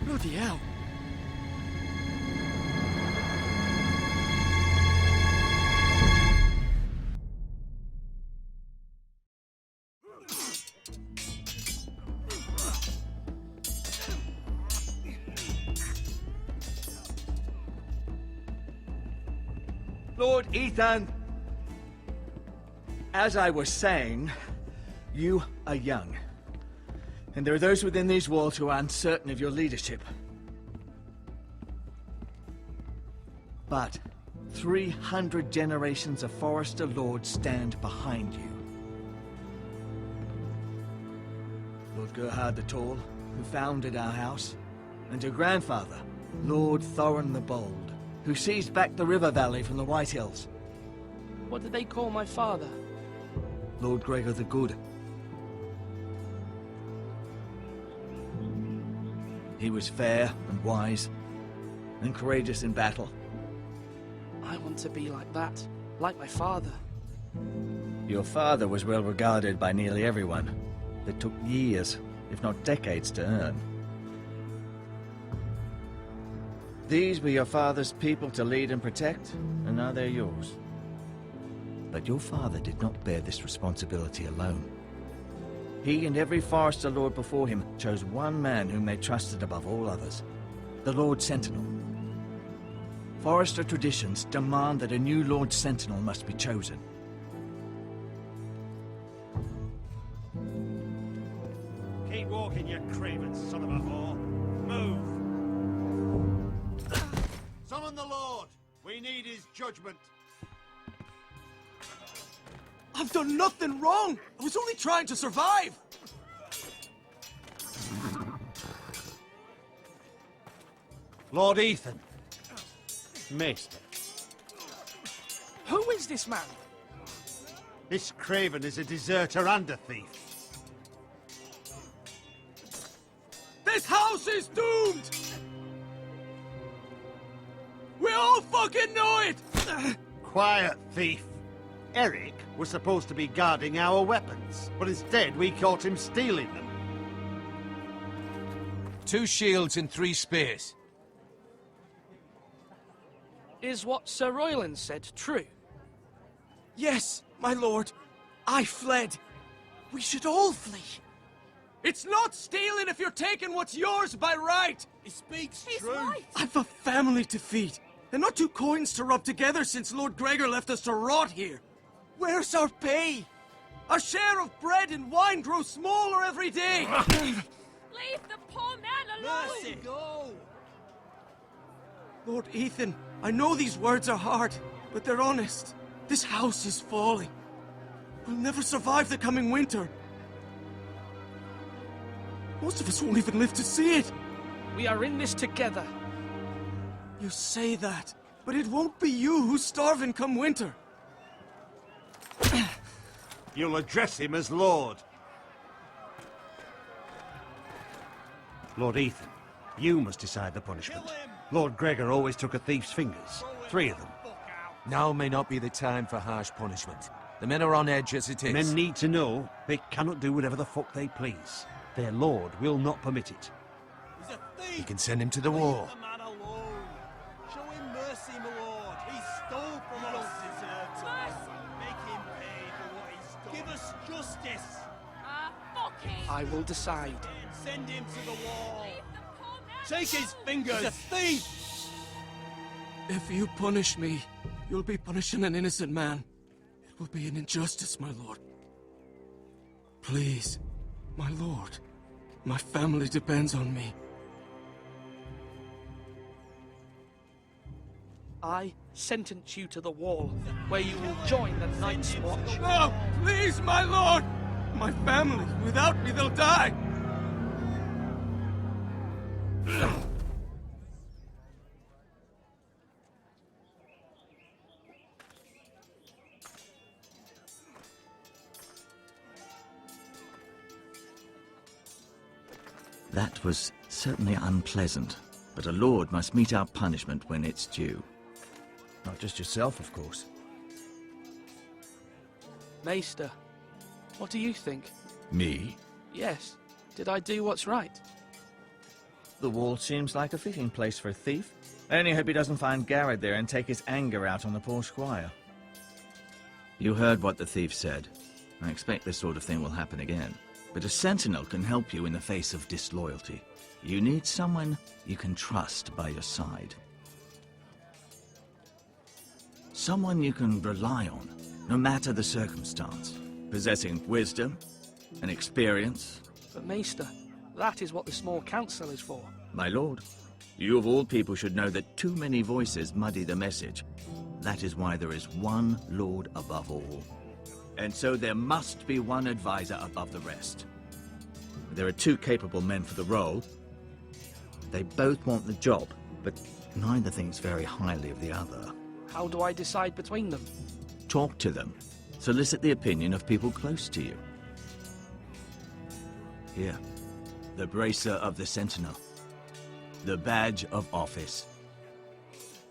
Bloody hell. Lord Ethan! As I was saying, you are young. And there are those within these walls who are uncertain of your leadership. But 300 generations of Forester Lords stand behind you. Lord Gerhard the Tall, who founded our house, and your grandfather, Lord Thorin the Bold, who seized back the river valley from the White Hills. What did they call my father? Lord Gregor the Good. He was fair and wise, and courageous in battle. I want to be like that, like my father. Your father was well regarded by nearly everyone. That took years, if not decades, to earn. These were your father's people to lead and protect, and now they're yours. But your father did not bear this responsibility alone. He and every Forester Lord before him chose one man whom they trusted above all others, the Lord Sentinel. Forester traditions demand that a new Lord Sentinel must be chosen. Keep walking, you craven son of a whore. Move! Summon the Lord! We need his judgment. I've done nothing wrong! I was only trying to survive! Lord Ethan. Maester. Who is this man? This craven is a deserter and a thief. This house is doomed! We all fucking know it! Quiet, thief. Eric was supposed to be guarding our weapons, but instead we caught him stealing them. 2 shields and 3 spears. Is what Sir Royland said true? Yes, my lord. I fled. We should all flee. It's not stealing if you're taking what's yours by right. He speaks true. I've a family to feed, and not 2 coins to rub together since Lord Gregor left us to rot here. Where's our pay? Our share of bread and wine grows smaller every day. Leave the poor man alone! Mercy, go! Lord Ethan, I know these words are hard, but they're honest. This house is falling. We'll never survive the coming winter. Most of us won't even live to see it. We are in this together. You say that, but it won't be you who's starving come winter. You'll address him as Lord. Lord Ethan, You must decide the punishment. Lord Gregor always took a thief's fingers. 3 of them. Now may not be the time for harsh punishment. The men are on edge as it is. Men need to know they cannot do whatever the fuck they please. Their lord will not permit it. He's a thief! You can send him to the wall. Leave the man alone. Show him mercy, my lord. He stole from us. He don't deserve to mercy. Make him pay for what he stole. Give us justice. I will decide. Send him to the wall. Take his fingers. He's a thief! If you punish me, you'll be punishing an innocent man. It will be an injustice, my lord. Please, my lord. My family depends on me. I sentence you to the wall, where you will join the Night's Watch. No! Please, my lord! My family, without me, they'll die! That was certainly unpleasant, but a lord must mete out punishment when it's due. Not just yourself, of course. Maester, what do you think? Me? Yes. Did I do what's right? The wall seems like a fitting place for a thief. I only hope he doesn't find Garrett there and take his anger out on the poor squire. You heard what the thief said. I expect this sort of thing will happen again. But a sentinel can help you in the face of disloyalty. You need someone you can trust by your side. Someone you can rely on, no matter the circumstance. Possessing wisdom and experience. But Maester, that is what the small council is for. My lord, you of all people should know that too many voices muddy the message. That is why there is one lord above all. And so there must be one advisor above the rest. There are 2 capable men for the role. They both want the job, but neither thinks very highly of the other. How do I decide between them? Talk to them. Solicit the opinion of people close to you. Here, the bracer of the Sentinel. The badge of office.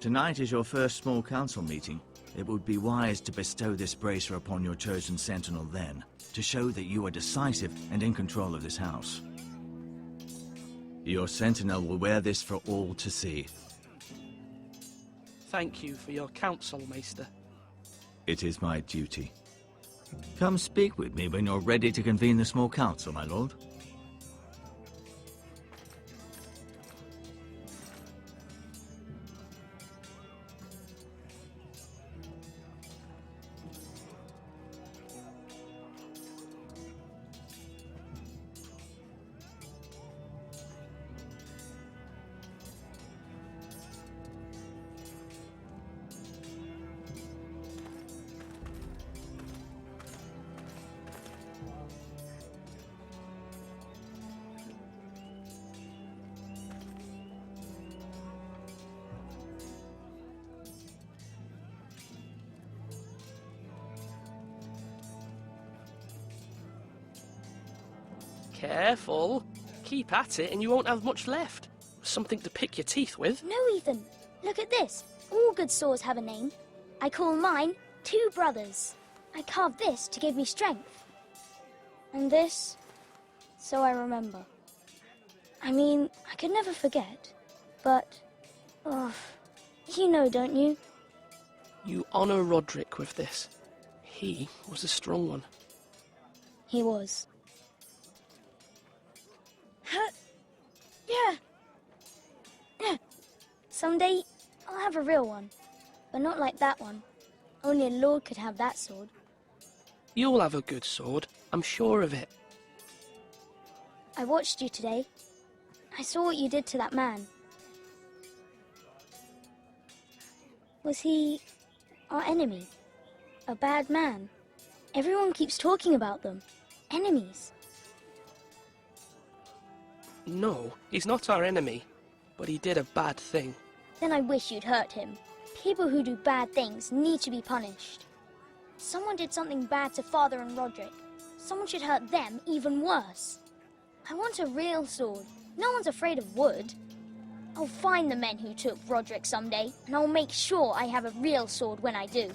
Tonight is your first small council meeting. It would be wise to bestow this bracer upon your chosen sentinel then, to show that you are decisive and in control of this house. Your sentinel will wear this for all to see. Thank you for your counsel, Maester. It is my duty. Come speak with me when you're ready to convene the small council, my lord. Careful. Keep at it and you won't have much left. Something to pick your teeth with. No, Ethan. Look at this. All good swords have a name. I call mine 2 brothers. I carved this to give me strength. And this, so I remember. I mean, I could never forget. But, oh, you know, don't you? You honor Roderick with this. He was a strong one. He was. Yeah. Someday, I'll have a real one. But not like that one. Only a lord could have that sword. You'll have a good sword. I'm sure of it. I watched you today. I saw what you did to that man. Was he our enemy? A bad man? Everyone keeps talking about them. Enemies. No, he's not our enemy. But he did a bad thing. Then I wish you'd hurt him. People who do bad things need to be punished. Someone did something bad to Father and Roderick. Someone should hurt them even worse. I want a real sword. No one's afraid of wood. I'll find the men who took Roderick someday, and I'll make sure I have a real sword when I do.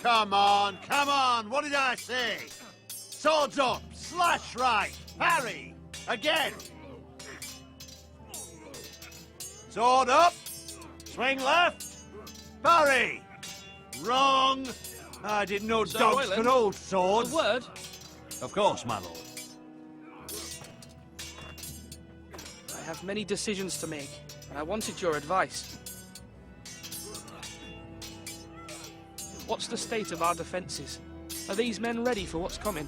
Come on, what did I say? Swords up, slash right, parry, again. Sword up, swing left, parry. Wrong. I didn't know Sir dogs Royland, could hold swords. a word? Of course, my lord. I have many decisions to make, and I wanted your advice. What's the state of our defences? Are these men ready for what's coming?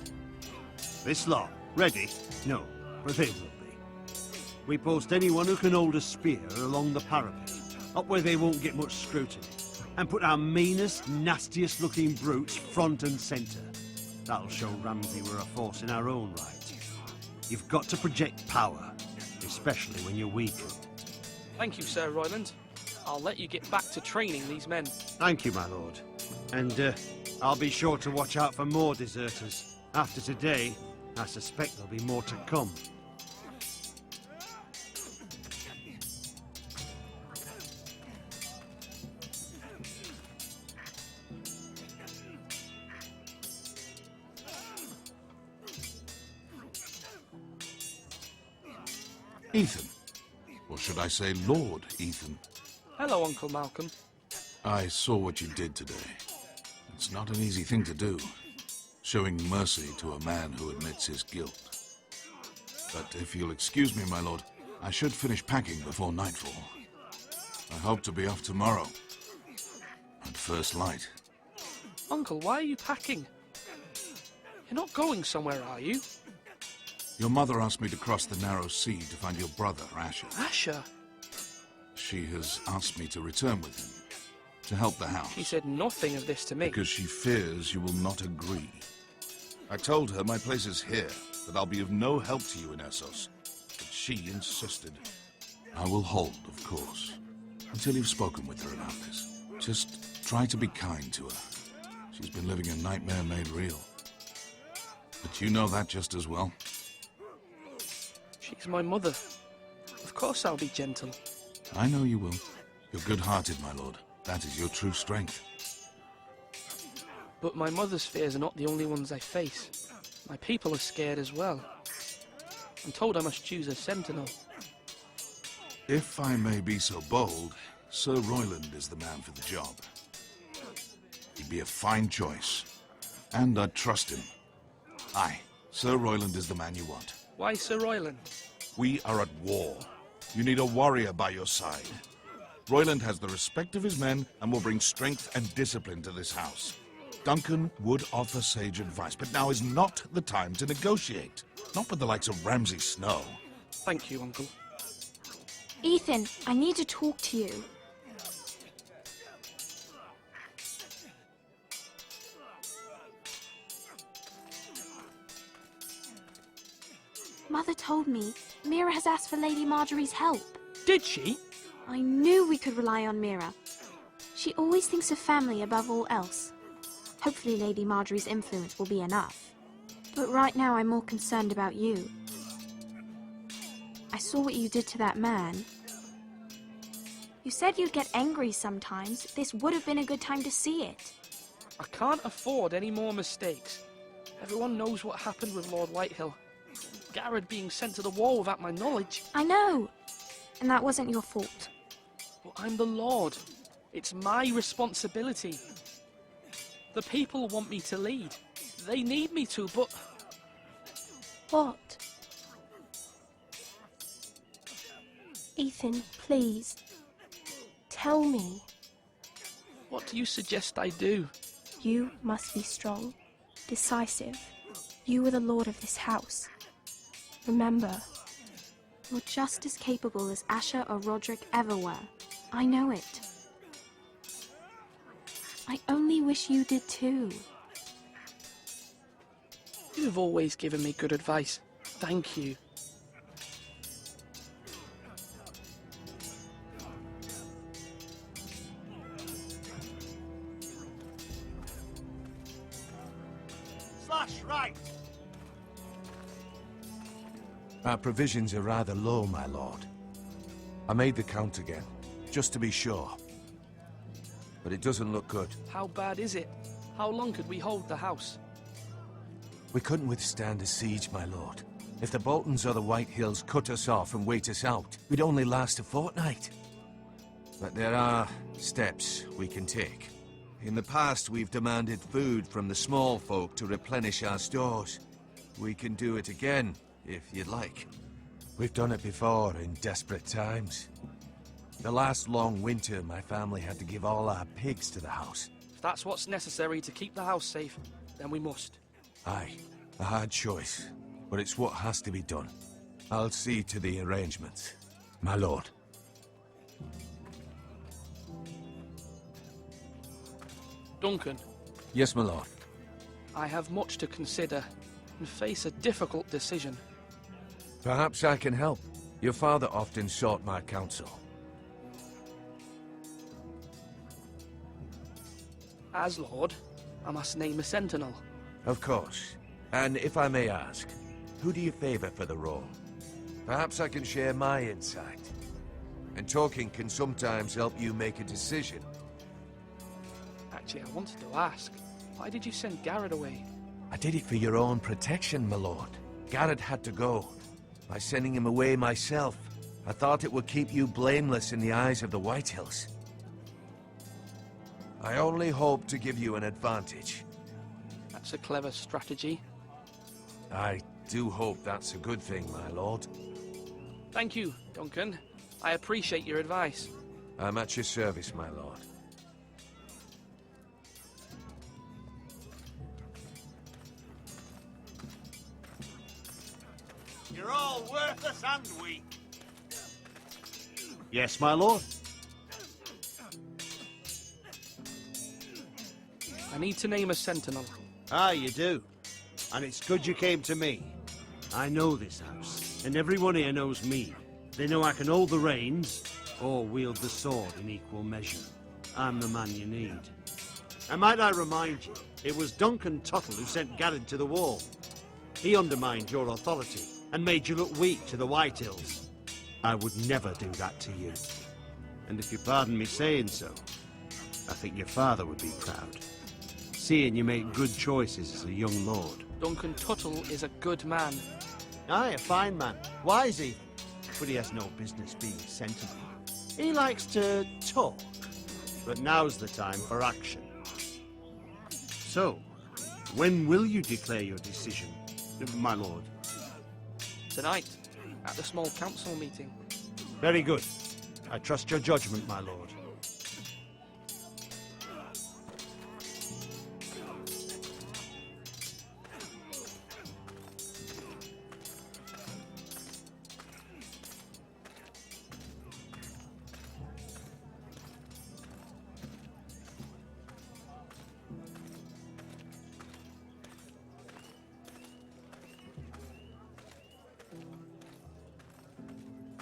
This lot, ready? No, but they will be. We post anyone who can hold a spear along the parapet, up where they won't get much scrutiny, and put our meanest, nastiest looking brutes front and centre. That'll show Ramsay we're a force in our own right. You've got to project power, especially when you're weakened. Thank you, Sir Royland. I'll let you get back to training these men. Thank you, my lord. And I'll be sure to watch out for more deserters. After today, I suspect there'll be more to come. Ethan. Or should I say Lord Ethan? Hello, Uncle Malcolm. I saw what you did today. It's not an easy thing to do, showing mercy to a man who admits his guilt. But if you'll excuse me, my lord, I should finish packing before nightfall. I hope to be off tomorrow, at first light. Uncle, why are you packing? You're not going somewhere, are you? Your mother asked me to cross the narrow sea to find your brother, Asher. Asher? She has asked me to return with him, to help the house. She said nothing of this to me. Because she fears you will not agree. I told her my place is here, that I'll be of no help to you in Essos. But she insisted. I will hold, of course, until you've spoken with her about this. Just try to be kind to her. She's been living a nightmare made real. But you know that just as well. She's my mother. Of course I'll be gentle. I know you will. You're good-hearted, my lord. That is your true strength. But my mother's fears are not the only ones I face. My people are scared as well. I'm told I must choose a sentinel. If I may be so bold, Sir Royland is the man for the job. He'd be a fine choice. And I'd trust him. Aye, Sir Royland is the man you want. Why Sir Royland? We are at war. You need a warrior by your side. Royland has the respect of his men and will bring strength and discipline to this house. Duncan would offer sage advice, but now is not the time to negotiate. Not with the likes of Ramsay Snow. Thank you, Uncle. Ethan, I need to talk to you. Mother told me Mira has asked for Lady Marjorie's help. Did she? I knew we could rely on Mira. She always thinks of family above all else. Hopefully Lady Marjorie's influence will be enough. But right now I'm more concerned about you. I saw what you did to that man. You said you'd get angry sometimes. This would have been a good time to see it. I can't afford any more mistakes. Everyone knows what happened with Lord Whitehill. Garrett being sent to the war without my knowledge. I know. And that wasn't your fault. Well, I'm the Lord. It's my responsibility. The people want me to lead. They need me to, but... What? Ethan, please. Tell me. What do you suggest I do? You must be strong, decisive. You are the lord of this house. Remember, You're just as capable as Asher or Roderick ever were. I know it. I only wish you did too. You've always given me good advice. Thank you. Slash right! Our provisions are rather low, my lord. I made the count again, just to be sure. But it doesn't look good. How bad is it? How long could we hold the house? We couldn't withstand a siege, my lord. If the Boltons or the White Hills cut us off and wait us out, we'd only last a fortnight. But there are steps we can take. In the past, we've demanded food from the small folk to replenish our stores. We can do it again, if you'd like. We've done it before in desperate times. The last long winter, my family had to give all our pigs to the house. If that's what's necessary to keep the house safe, then we must. Aye, a hard choice, but it's what has to be done. I'll see to the arrangements, my lord. Duncan. Yes, my lord. I have much to consider and face a difficult decision. Perhaps I can help. Your father often sought my counsel. As Lord, I must name a sentinel. Of course. And if I may ask, who do you favor for the role? Perhaps I can share my insight. And talking can sometimes help you make a decision. Actually, I wanted to ask, why did you send Garrett away? I did it for your own protection, my lord. Garrett had to go. By sending him away myself, I thought it would keep you blameless in the eyes of the White Hills. I only hope to give you an advantage. That's a clever strategy. I do hope that's a good thing, my lord. Thank you, Duncan. I appreciate your advice. I'm at your service, my lord. You're all worthless and weak. Yes, my lord. I need to name a sentinel. Ah, you do. And it's good you came to me. I know this house, and everyone here knows me. They know I can hold the reins, or wield the sword in equal measure. I'm the man you need. And might I remind you, it was Duncan Tuttle who sent Garrett to the wall. He undermined your authority, and made you look weak to the White Hills. I would never do that to you. And if you pardon me saying so, I think your father would be proud. Seeing you make good choices as a young lord. Duncan Tuttle is a good man. Aye, a fine man. Wise even. But he has no business being sentinel. He likes to talk. But now's the time for action. So, when will you declare your decision, my lord? Tonight, at the small council meeting. Very good. I trust your judgment, my lord.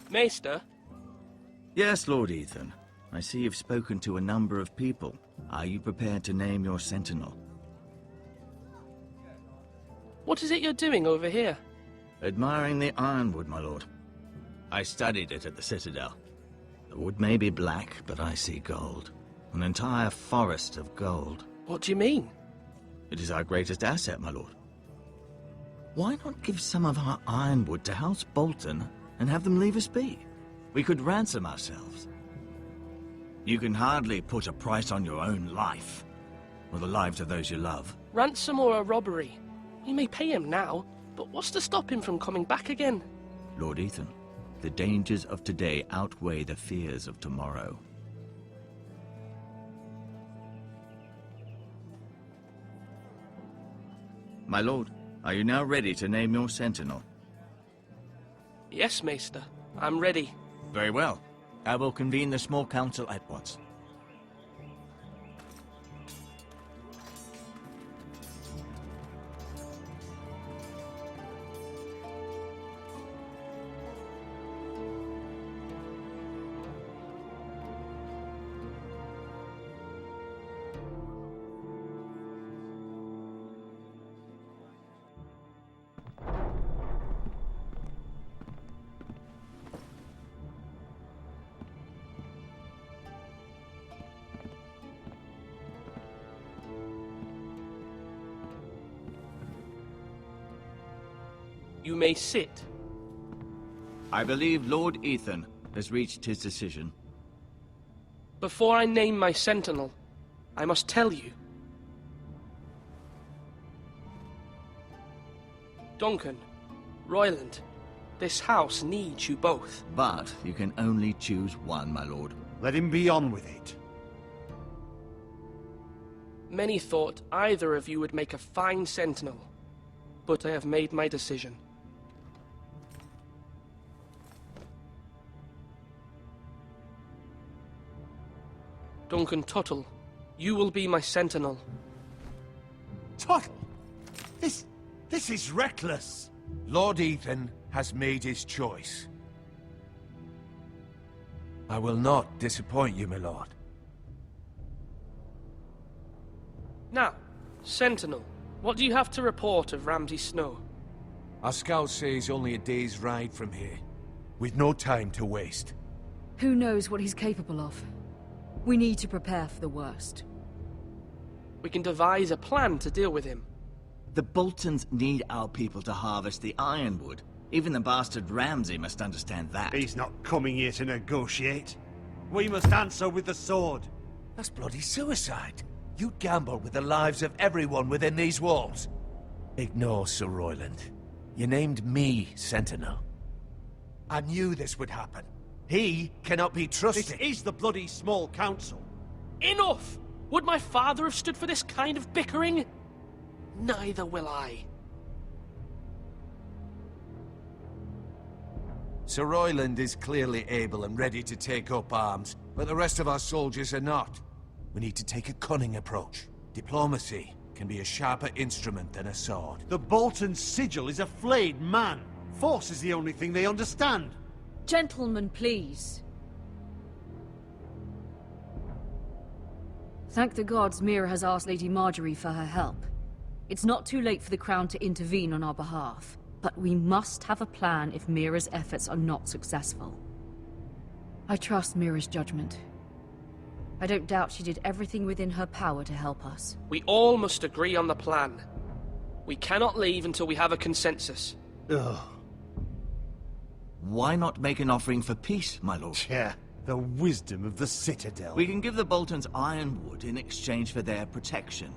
Maester? Yes, Lord Ethan. I see you've spoken to a number of people. Are you prepared to name your sentinel? What is it you're doing over here? Admiring the ironwood, my lord. I studied it at the Citadel. The wood may be black, but I see gold. An entire forest of gold. What do you mean? It is our greatest asset, my lord. Why not give some of our ironwood to House Bolton and have them leave us be? We could ransom ourselves. You can hardly put a price on your own life, or the lives of those you love. Ransom or a robbery? We may pay him now, but what's to stop him from coming back again? Lord Ethan, the dangers of today outweigh the fears of tomorrow. My lord, are you now ready to name your sentinel? Yes, Maester. I'm ready. Very well. I will convene the small council at once. You may sit. I believe Lord Ethan has reached his decision. Before I name my sentinel, I must tell you. Duncan, Royland, this house needs you both. But you can only choose one, my lord. Let him be on with it. Many thought either of you would make a fine sentinel, but I have made my decision. Duncan Tuttle, you will be my sentinel. Tuttle? This is reckless. Lord Ethan has made his choice. I will not disappoint you, my lord. Now, sentinel, what do you have to report of Ramsay Snow? Our scouts say he's only a day's ride from here, with no time to waste. Who knows what he's capable of? We need to prepare for the worst. We can devise a plan to deal with him. The Boltons need our people to harvest the ironwood. Even the bastard Ramsay must understand that. He's not coming here to negotiate. We must answer with the sword. That's bloody suicide. You'd gamble with the lives of everyone within these walls. Ignore Sir Royland. You named me Sentinel. I knew this would happen. He cannot be trusted. This is the bloody small council. Enough! Would my father have stood for this kind of bickering? Neither will I. Sir Royland is clearly able and ready to take up arms, but the rest of our soldiers are not. We need to take a cunning approach. Diplomacy can be a sharper instrument than a sword. The Bolton sigil is a flayed man. Force is the only thing they understand. Gentlemen, please. Thank the gods Mira has asked Lady Marjorie for her help. It's not too late for the Crown to intervene on our behalf, but we must have a plan if Mira's efforts are not successful. I trust Mira's judgment. I don't doubt she did everything within her power to help us. We all must agree on the plan. We cannot leave until we have a consensus. Ugh. Why not make an offering for peace, my lord? Yeah, the wisdom of the Citadel. We can give the Boltons ironwood in exchange for their protection.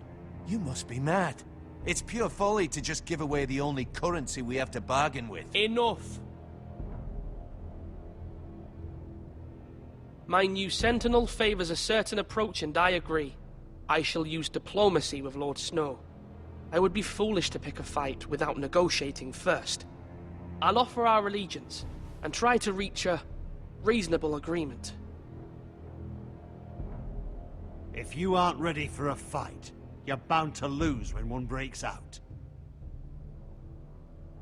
You must be mad. It's pure folly to just give away the only currency we have to bargain with. Enough! My new sentinel favors a certain approach, and I agree. I shall use diplomacy with Lord Snow. I would be foolish to pick a fight without negotiating first. I'll offer our allegiance, and try to reach a reasonable agreement. If you aren't ready for a fight, you're bound to lose when one breaks out.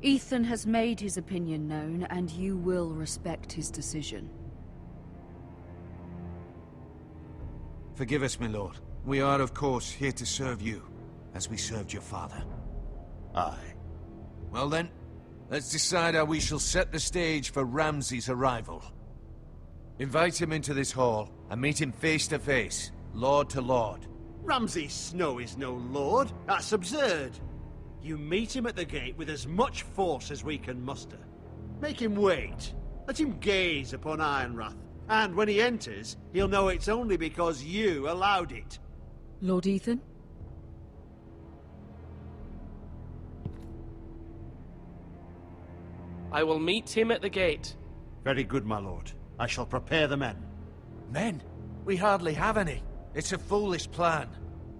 Ethan has made his opinion known, and you will respect his decision. Forgive us, my lord. We are, of course, here to serve you, as we served your father. Aye. Well then, let's decide how we shall set the stage for Ramsay's arrival. Invite him into this hall, and meet him face to face, lord to lord. Ramsay Snow is no lord. That's absurd. You meet him at the gate with as much force as we can muster. Make him wait. Let him gaze upon Ironrath. And when he enters, he'll know it's only because you allowed it. Lord Ethan? I will meet him at the gate. Very good, my lord. I shall prepare the men. Men? We hardly have any. It's a foolish plan.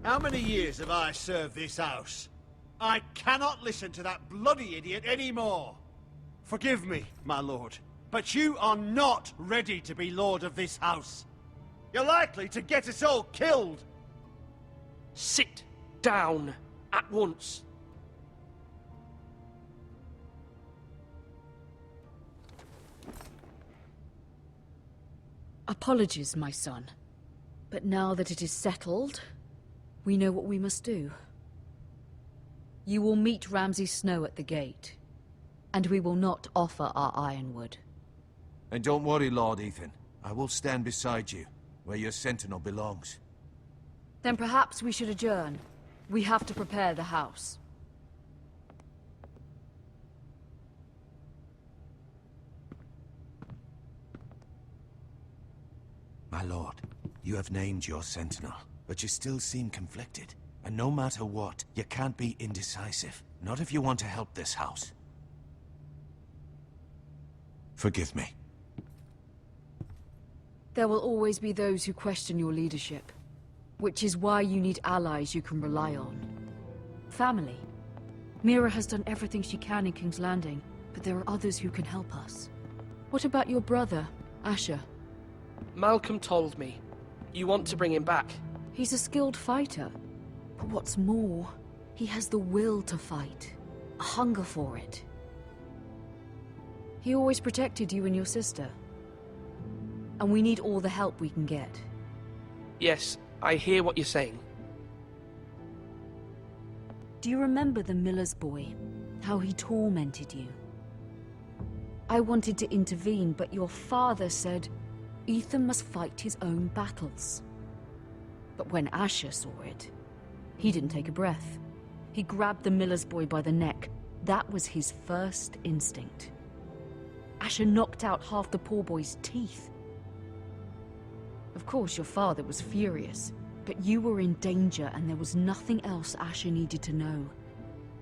How many years have I served this house? I cannot listen to that bloody idiot anymore. Forgive me, my lord. But you are not ready to be lord of this house. You're likely to get us all killed. Sit down at once. Apologies, my son. But now that it is settled, we know what we must do. You will meet Ramsay Snow at the gate, and we will not offer our ironwood. And don't worry, Lord Ethan. I will stand beside you, where your sentinel belongs. Then perhaps we should adjourn. We have to prepare the house. My lord, you have named your sentinel, but you still seem conflicted. And no matter what, you can't be indecisive. Not if you want to help this house. Forgive me. There will always be those who question your leadership, which is why you need allies you can rely on. Family. Mira has done everything she can in King's Landing, but there are others who can help us. What about your brother, Asher? Malcolm told me. You want to bring him back? He's a skilled fighter. But what's more, he has the will to fight. A hunger for it. He always protected you and your sister. And we need all the help we can get. Yes, I hear what you're saying. Do you remember the miller's boy? How he tormented you? I wanted to intervene, but your father said Ethan must fight his own battles. But when Asher saw it, he didn't take a breath. He grabbed the miller's boy by the neck. That was his first instinct. Asher knocked out half the poor boy's teeth. Of course, your father was furious, but you were in danger and there was nothing else Asher needed to know.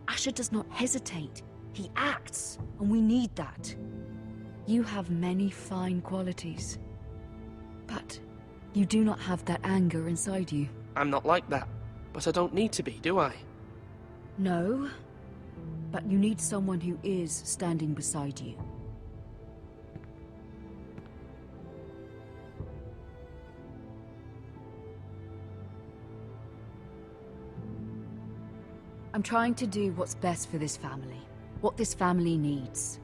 Asher does not hesitate. He acts, and we need that. You have many fine qualities, but you do not have that anger inside you. I'm not like that, but I don't need to be, do I? No, but you need someone who is standing beside you. I'm trying to do what's best for this family, what this family needs.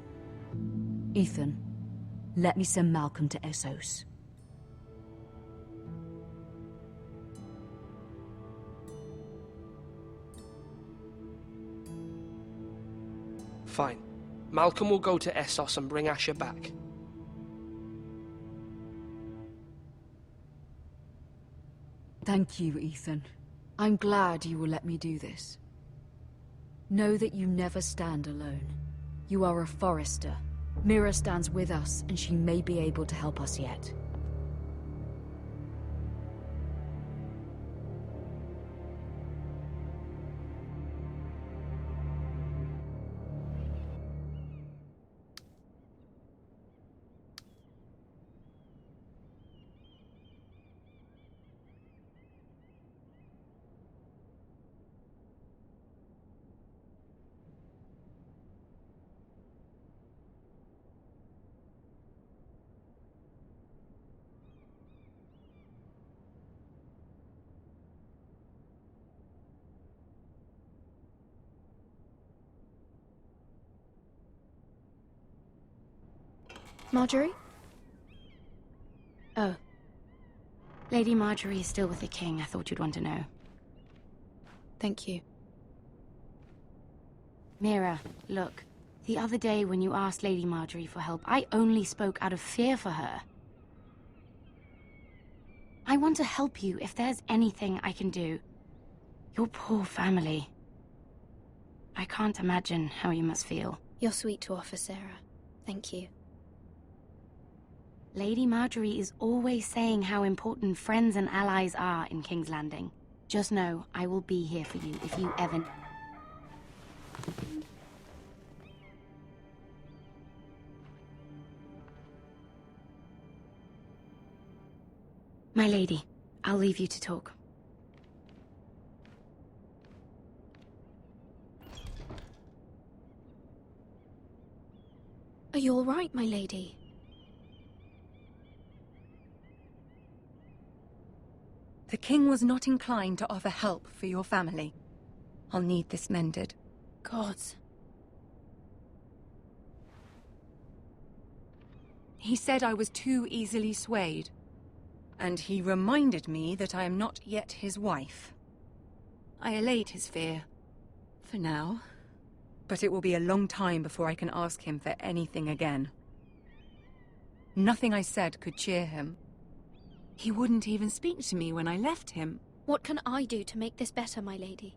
Ethan, let me send Malcolm to Essos. Fine. Malcolm will go to Essos and bring Asher back. Thank you, Ethan. I'm glad you will let me do this. Know that you never stand alone. You are a Forester. Mira stands with us, and she may be able to help us yet. Marjorie? Oh. Lady Marjorie is still with the king. I thought you'd want to know. Thank you. Mira, look. The other day when you asked Lady Marjorie for help, I only spoke out of fear for her. I want to help you if there's anything I can do. Your poor family. I can't imagine how you must feel. You're sweet to offer, Sarah. Thank you. Lady Marjorie is always saying how important friends and allies are in King's Landing. Just know, I will be here for you if you ever... My lady, I'll leave you to talk. Are you all right, my lady? The king was not inclined to offer help for your family. I'll need this mended. Gods. He said I was too easily swayed. And he reminded me that I am not yet his wife. I allayed his fear. For now. But it will be a long time before I can ask him for anything again. Nothing I said could cheer him. He wouldn't even speak to me when I left him. What can I do to make this better, my lady?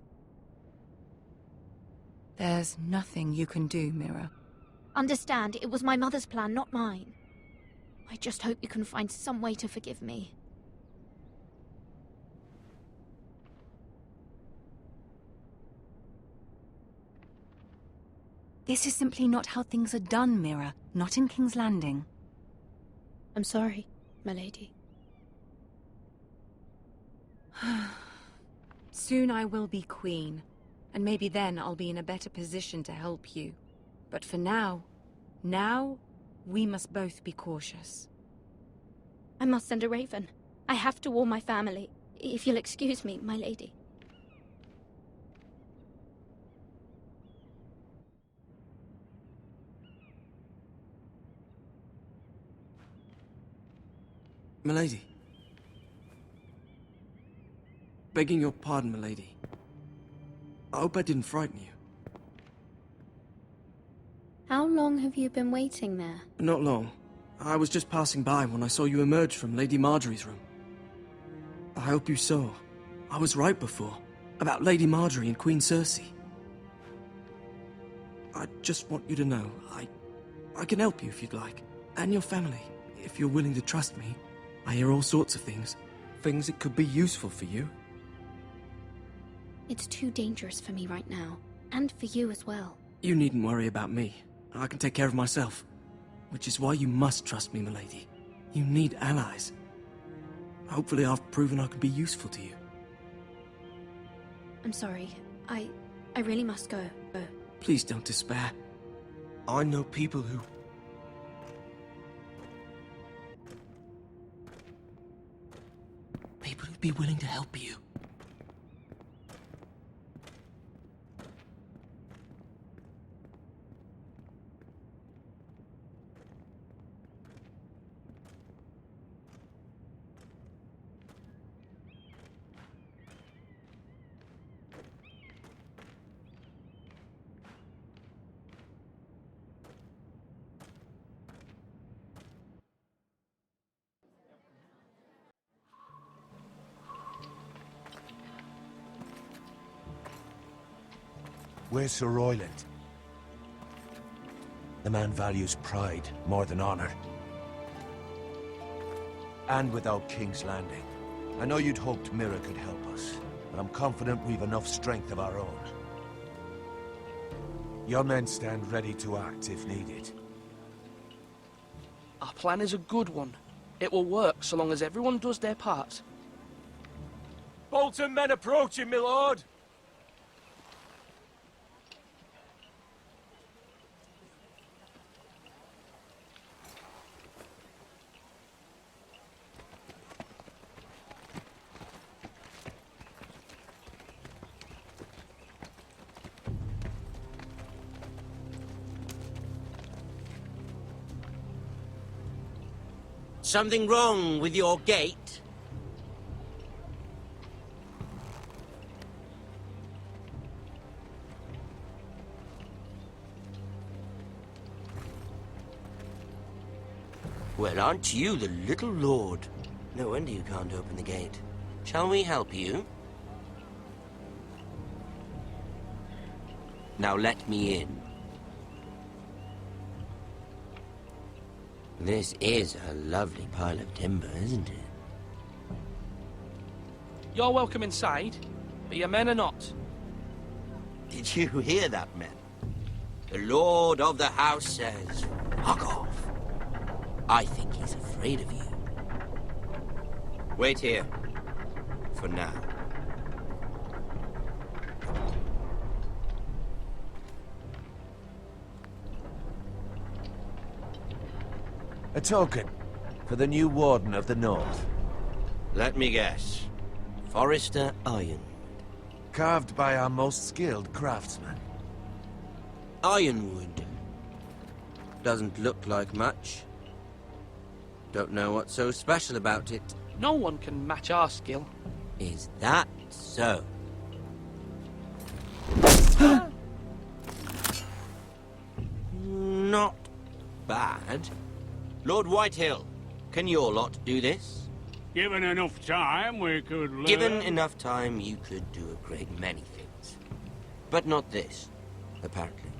There's nothing you can do, Mira. Understand, it was my mother's plan, not mine. I just hope you can find some way to forgive me. This is simply not how things are done, Mira. Not in King's Landing. I'm sorry, my lady. Soon I will be queen, and maybe then I'll be in a better position to help you. But for now, we must both be cautious. I must send a raven. I have to warn my family. If you'll excuse me, my lady. Milady. Begging your pardon, milady. I hope I didn't frighten you. How long have you been waiting there? Not long. I was just passing by when I saw you emerge from Lady Marjorie's room. I hope you saw. I was right before. About Lady Marjorie and Queen Cersei. I just want you to know, I can help you if you'd like. And your family, if you're willing to trust me. I hear all sorts of things. Things that could be useful for you. It's too dangerous for me right now. And for you as well. You needn't worry about me. I can take care of myself. Which is why you must trust me, milady. You need allies. Hopefully I've proven I can be useful to you. I'm sorry. I really must go. Please don't despair. I know people who'd be willing to help you. Where's Sir Royland? The man values pride more than honor. And without King's Landing. I know you'd hoped Mira could help us, but I'm confident we've enough strength of our own. Your men stand ready to act if needed. Our plan is a good one. It will work so long as everyone does their part. Bolton men approaching, my lord! Something wrong with your gate? Well, aren't you the little lord? No wonder you can't open the gate. Shall we help you? Now let me in. This is a lovely pile of timber, isn't it? You're welcome inside, but your men are not. Did you hear that, men? The Lord of the House says, fuck off. I think he's afraid of you. Wait here. For now. A token for the new Warden of the North. Let me guess. Forrester Iron. Carved by our most skilled craftsmen. Ironwood. Doesn't look like much. Don't know what's so special about it. No one can match our skill. Is that so? Not bad. Lord Whitehill, can your lot do this? Given enough time, we could learn. Given enough time, you could do a great many things. But not this, apparently.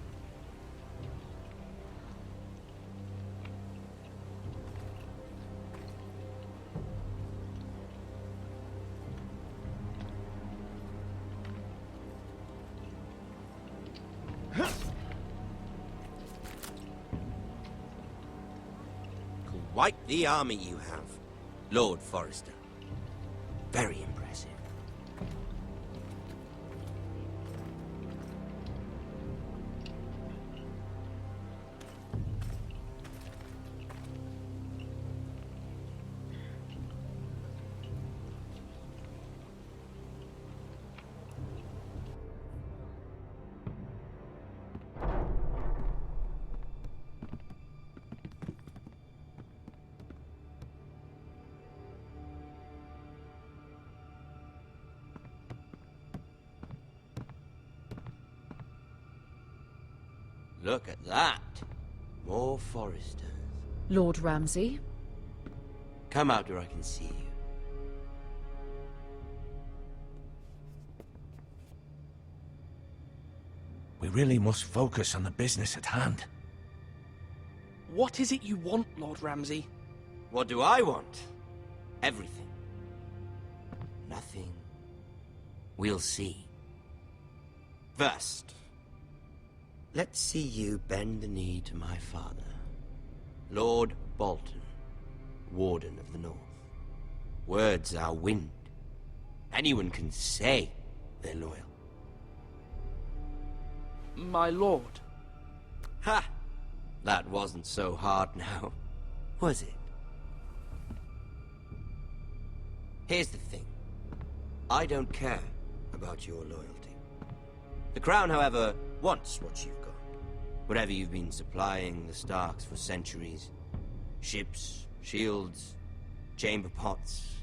Quite the army you have, Lord Forrester. Very impressive. Look at that. More Forresters. Lord Ramsay? Come out where I can see you. We really must focus on the business at hand. What is it you want, Lord Ramsay? What do I want? Everything. Nothing. We'll see. First, let's see you bend the knee to my father, Lord Bolton, Warden of the North. Words are wind. Anyone can say they're loyal. My lord. Ha! That wasn't so hard now, was it? Here's the thing. I don't care about your loyalty. The Crown, however, wants what you've got. Whatever you've been supplying the Starks for centuries. Ships, shields, chamber pots.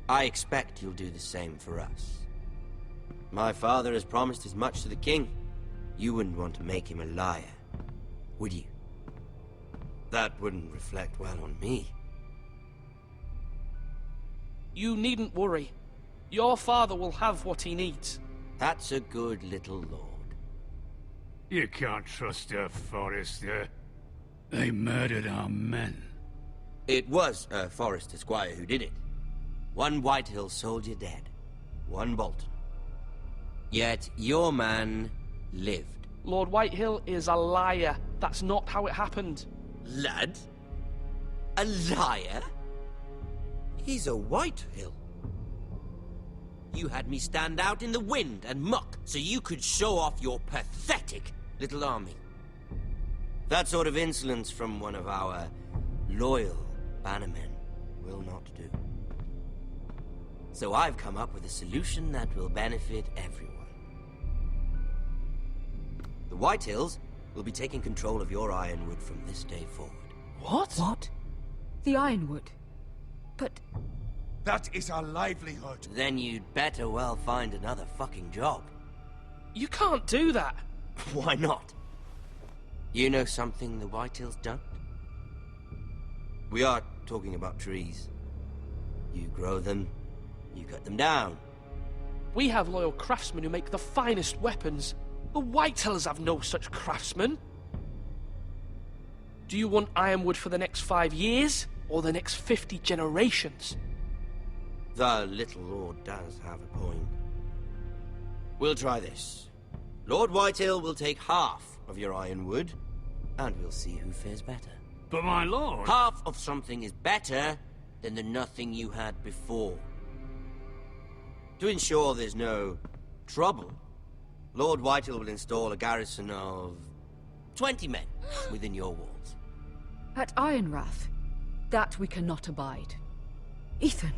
I expect you'll do the same for us. My father has promised as much to the king. You wouldn't want to make him a liar, would you? That wouldn't reflect well on me. You needn't worry. Your father will have what he needs. That's a good little lord. You can't trust her, Forrester. They murdered our men. It was a Forrester squire who did it. One Whitehill soldier dead. One Bolton. Yet your man lived. Lord Whitehill is a liar. That's not how it happened. Lad? A liar? He's a Whitehill. You had me stand out in the wind and muck so you could show off your pathetic little army. That sort of insolence from one of our loyal bannermen will not do. So I've come up with a solution that will benefit everyone. The Whitehills will be taking control of your Ironwood from this day forward. What? What? The Ironwood? But... That is our livelihood. Then you'd better well find another fucking job. You can't do that. Why not? You know something the Whitehills don't? We are talking about trees. You grow them, you cut them down. We have loyal craftsmen who make the finest weapons. The Whitehills have no such craftsmen. Do you want Ironwood for the next 5 years, or the next 50 generations? The little lord does have a point. We'll try this. Lord Whitehill will take half of your Ironwood, and we'll see who fares better. But my lord... Half of something is better than the nothing you had before. To ensure there's no trouble, Lord Whitehill will install a garrison of 20 men within your walls. At Ironrath? That we cannot abide. Ethan!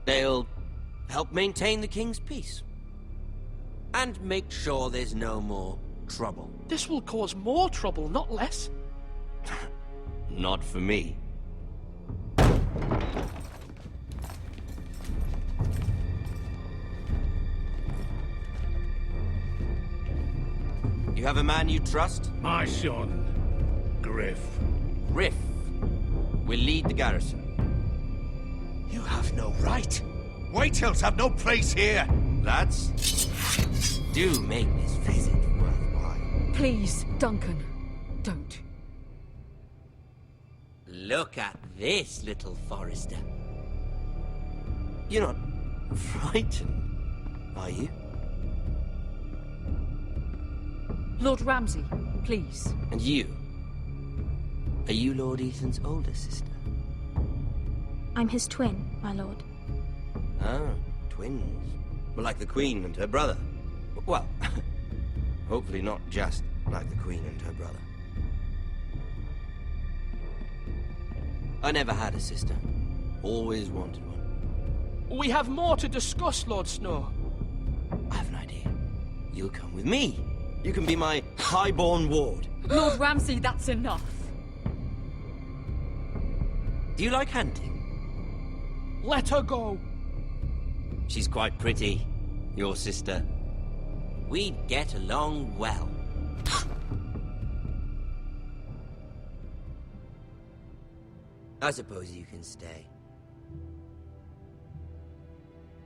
They'll help maintain the king's peace. And make sure there's no more trouble. This will cause more trouble, not less. Not for me. You have a man you trust? My son, Griff. Griff will lead the garrison. You have no right. Whitehills have no place here. Lads, do make this visit worthwhile. Please, Duncan, don't. Look at this, little Forester. You're not frightened, are you? Lord Ramsay, please. And you? Are you Lord Ethan's older sister? I'm his twin, my lord. Ah, twins. Well, like the Queen and her brother. Well, hopefully not just like the Queen and her brother. I never had a sister. Always wanted one. We have more to discuss, Lord Snow. I have an idea. You'll come with me. You can be my highborn ward. Lord Ramsay, that's enough. Do you like hunting? Let her go. She's quite pretty, your sister. We'd get along well. I suppose you can stay.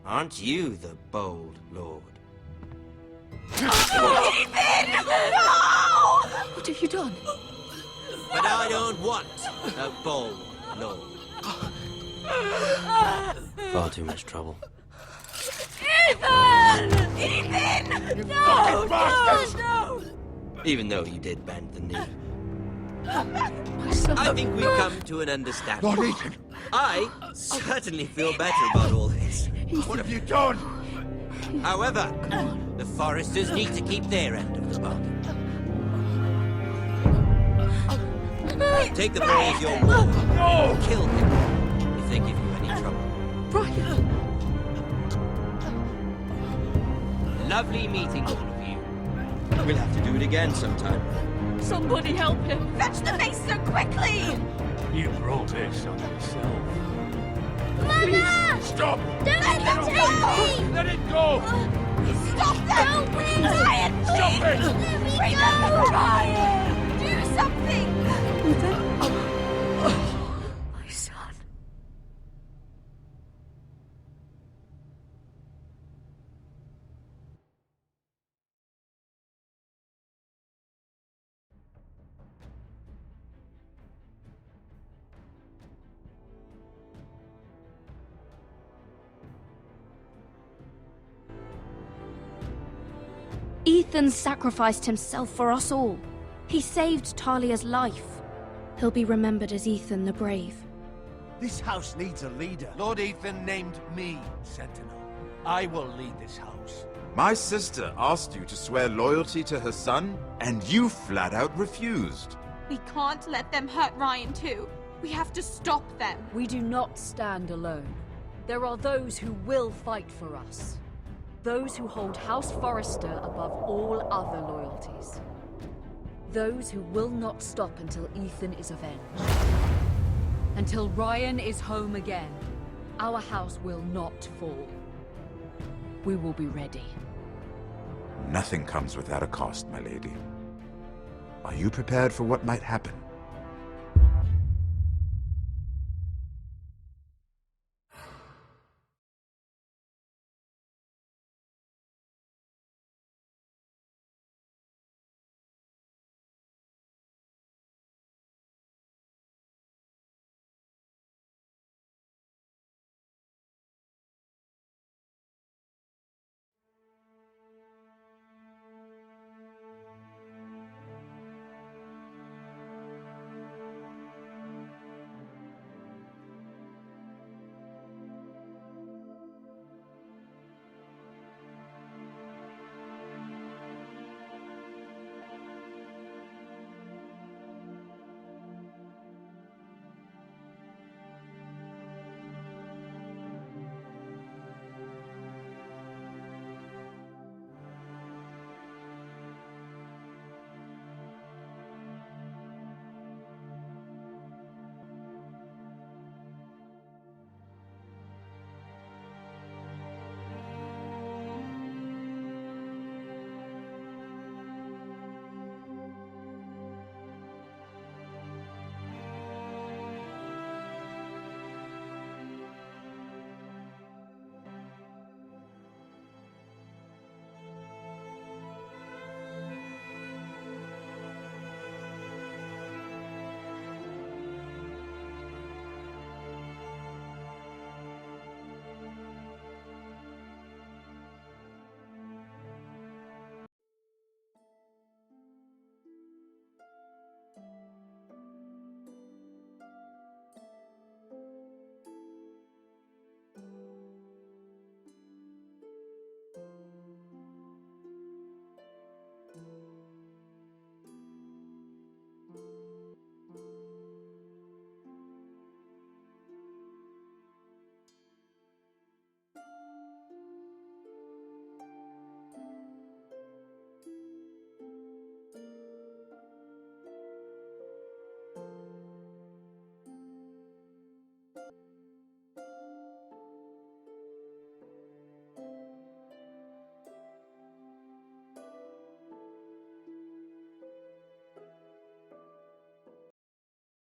Aren't you the bold lord? What have you done? But I don't want a bold lord. Far too much trouble. Ethan! Ethan! No! No! Even though you did bend the knee. My son. I think we've come to an understanding. Lord Ethan! I certainly feel better about all this. What have you done? However, the Foresters need to keep their end of the bargain. Take the boy as your ward. No! Kill him if they give you any trouble. Brian! Lovely meeting all of you. We'll have to do it again sometime. Somebody help him! Fetch the maester quickly! You brought this on yourself. Mother! Stop! Don't let them take me! Let it go! Stop them! No, please! Ryan, please! Stop it! Let me go! Ryan! Do something! My son. Ethan sacrificed himself for us all. He saved Talia's life. He'll be remembered as Ethan the Brave. This house needs a leader. Lord Ethan named me Sentinel. I will lead this house. My sister asked you to swear loyalty to her son, and you flat out refused. We can't let them hurt Ryan too. We have to stop them. We do not stand alone. There are those who will fight for us. Those who hold House Forrester above all other loyalties. Those who will not stop until Ethan is avenged. Until Ryan is home again, our house will not fall. We will be ready. Nothing comes without a cost, my lady. Are you prepared for what might happen?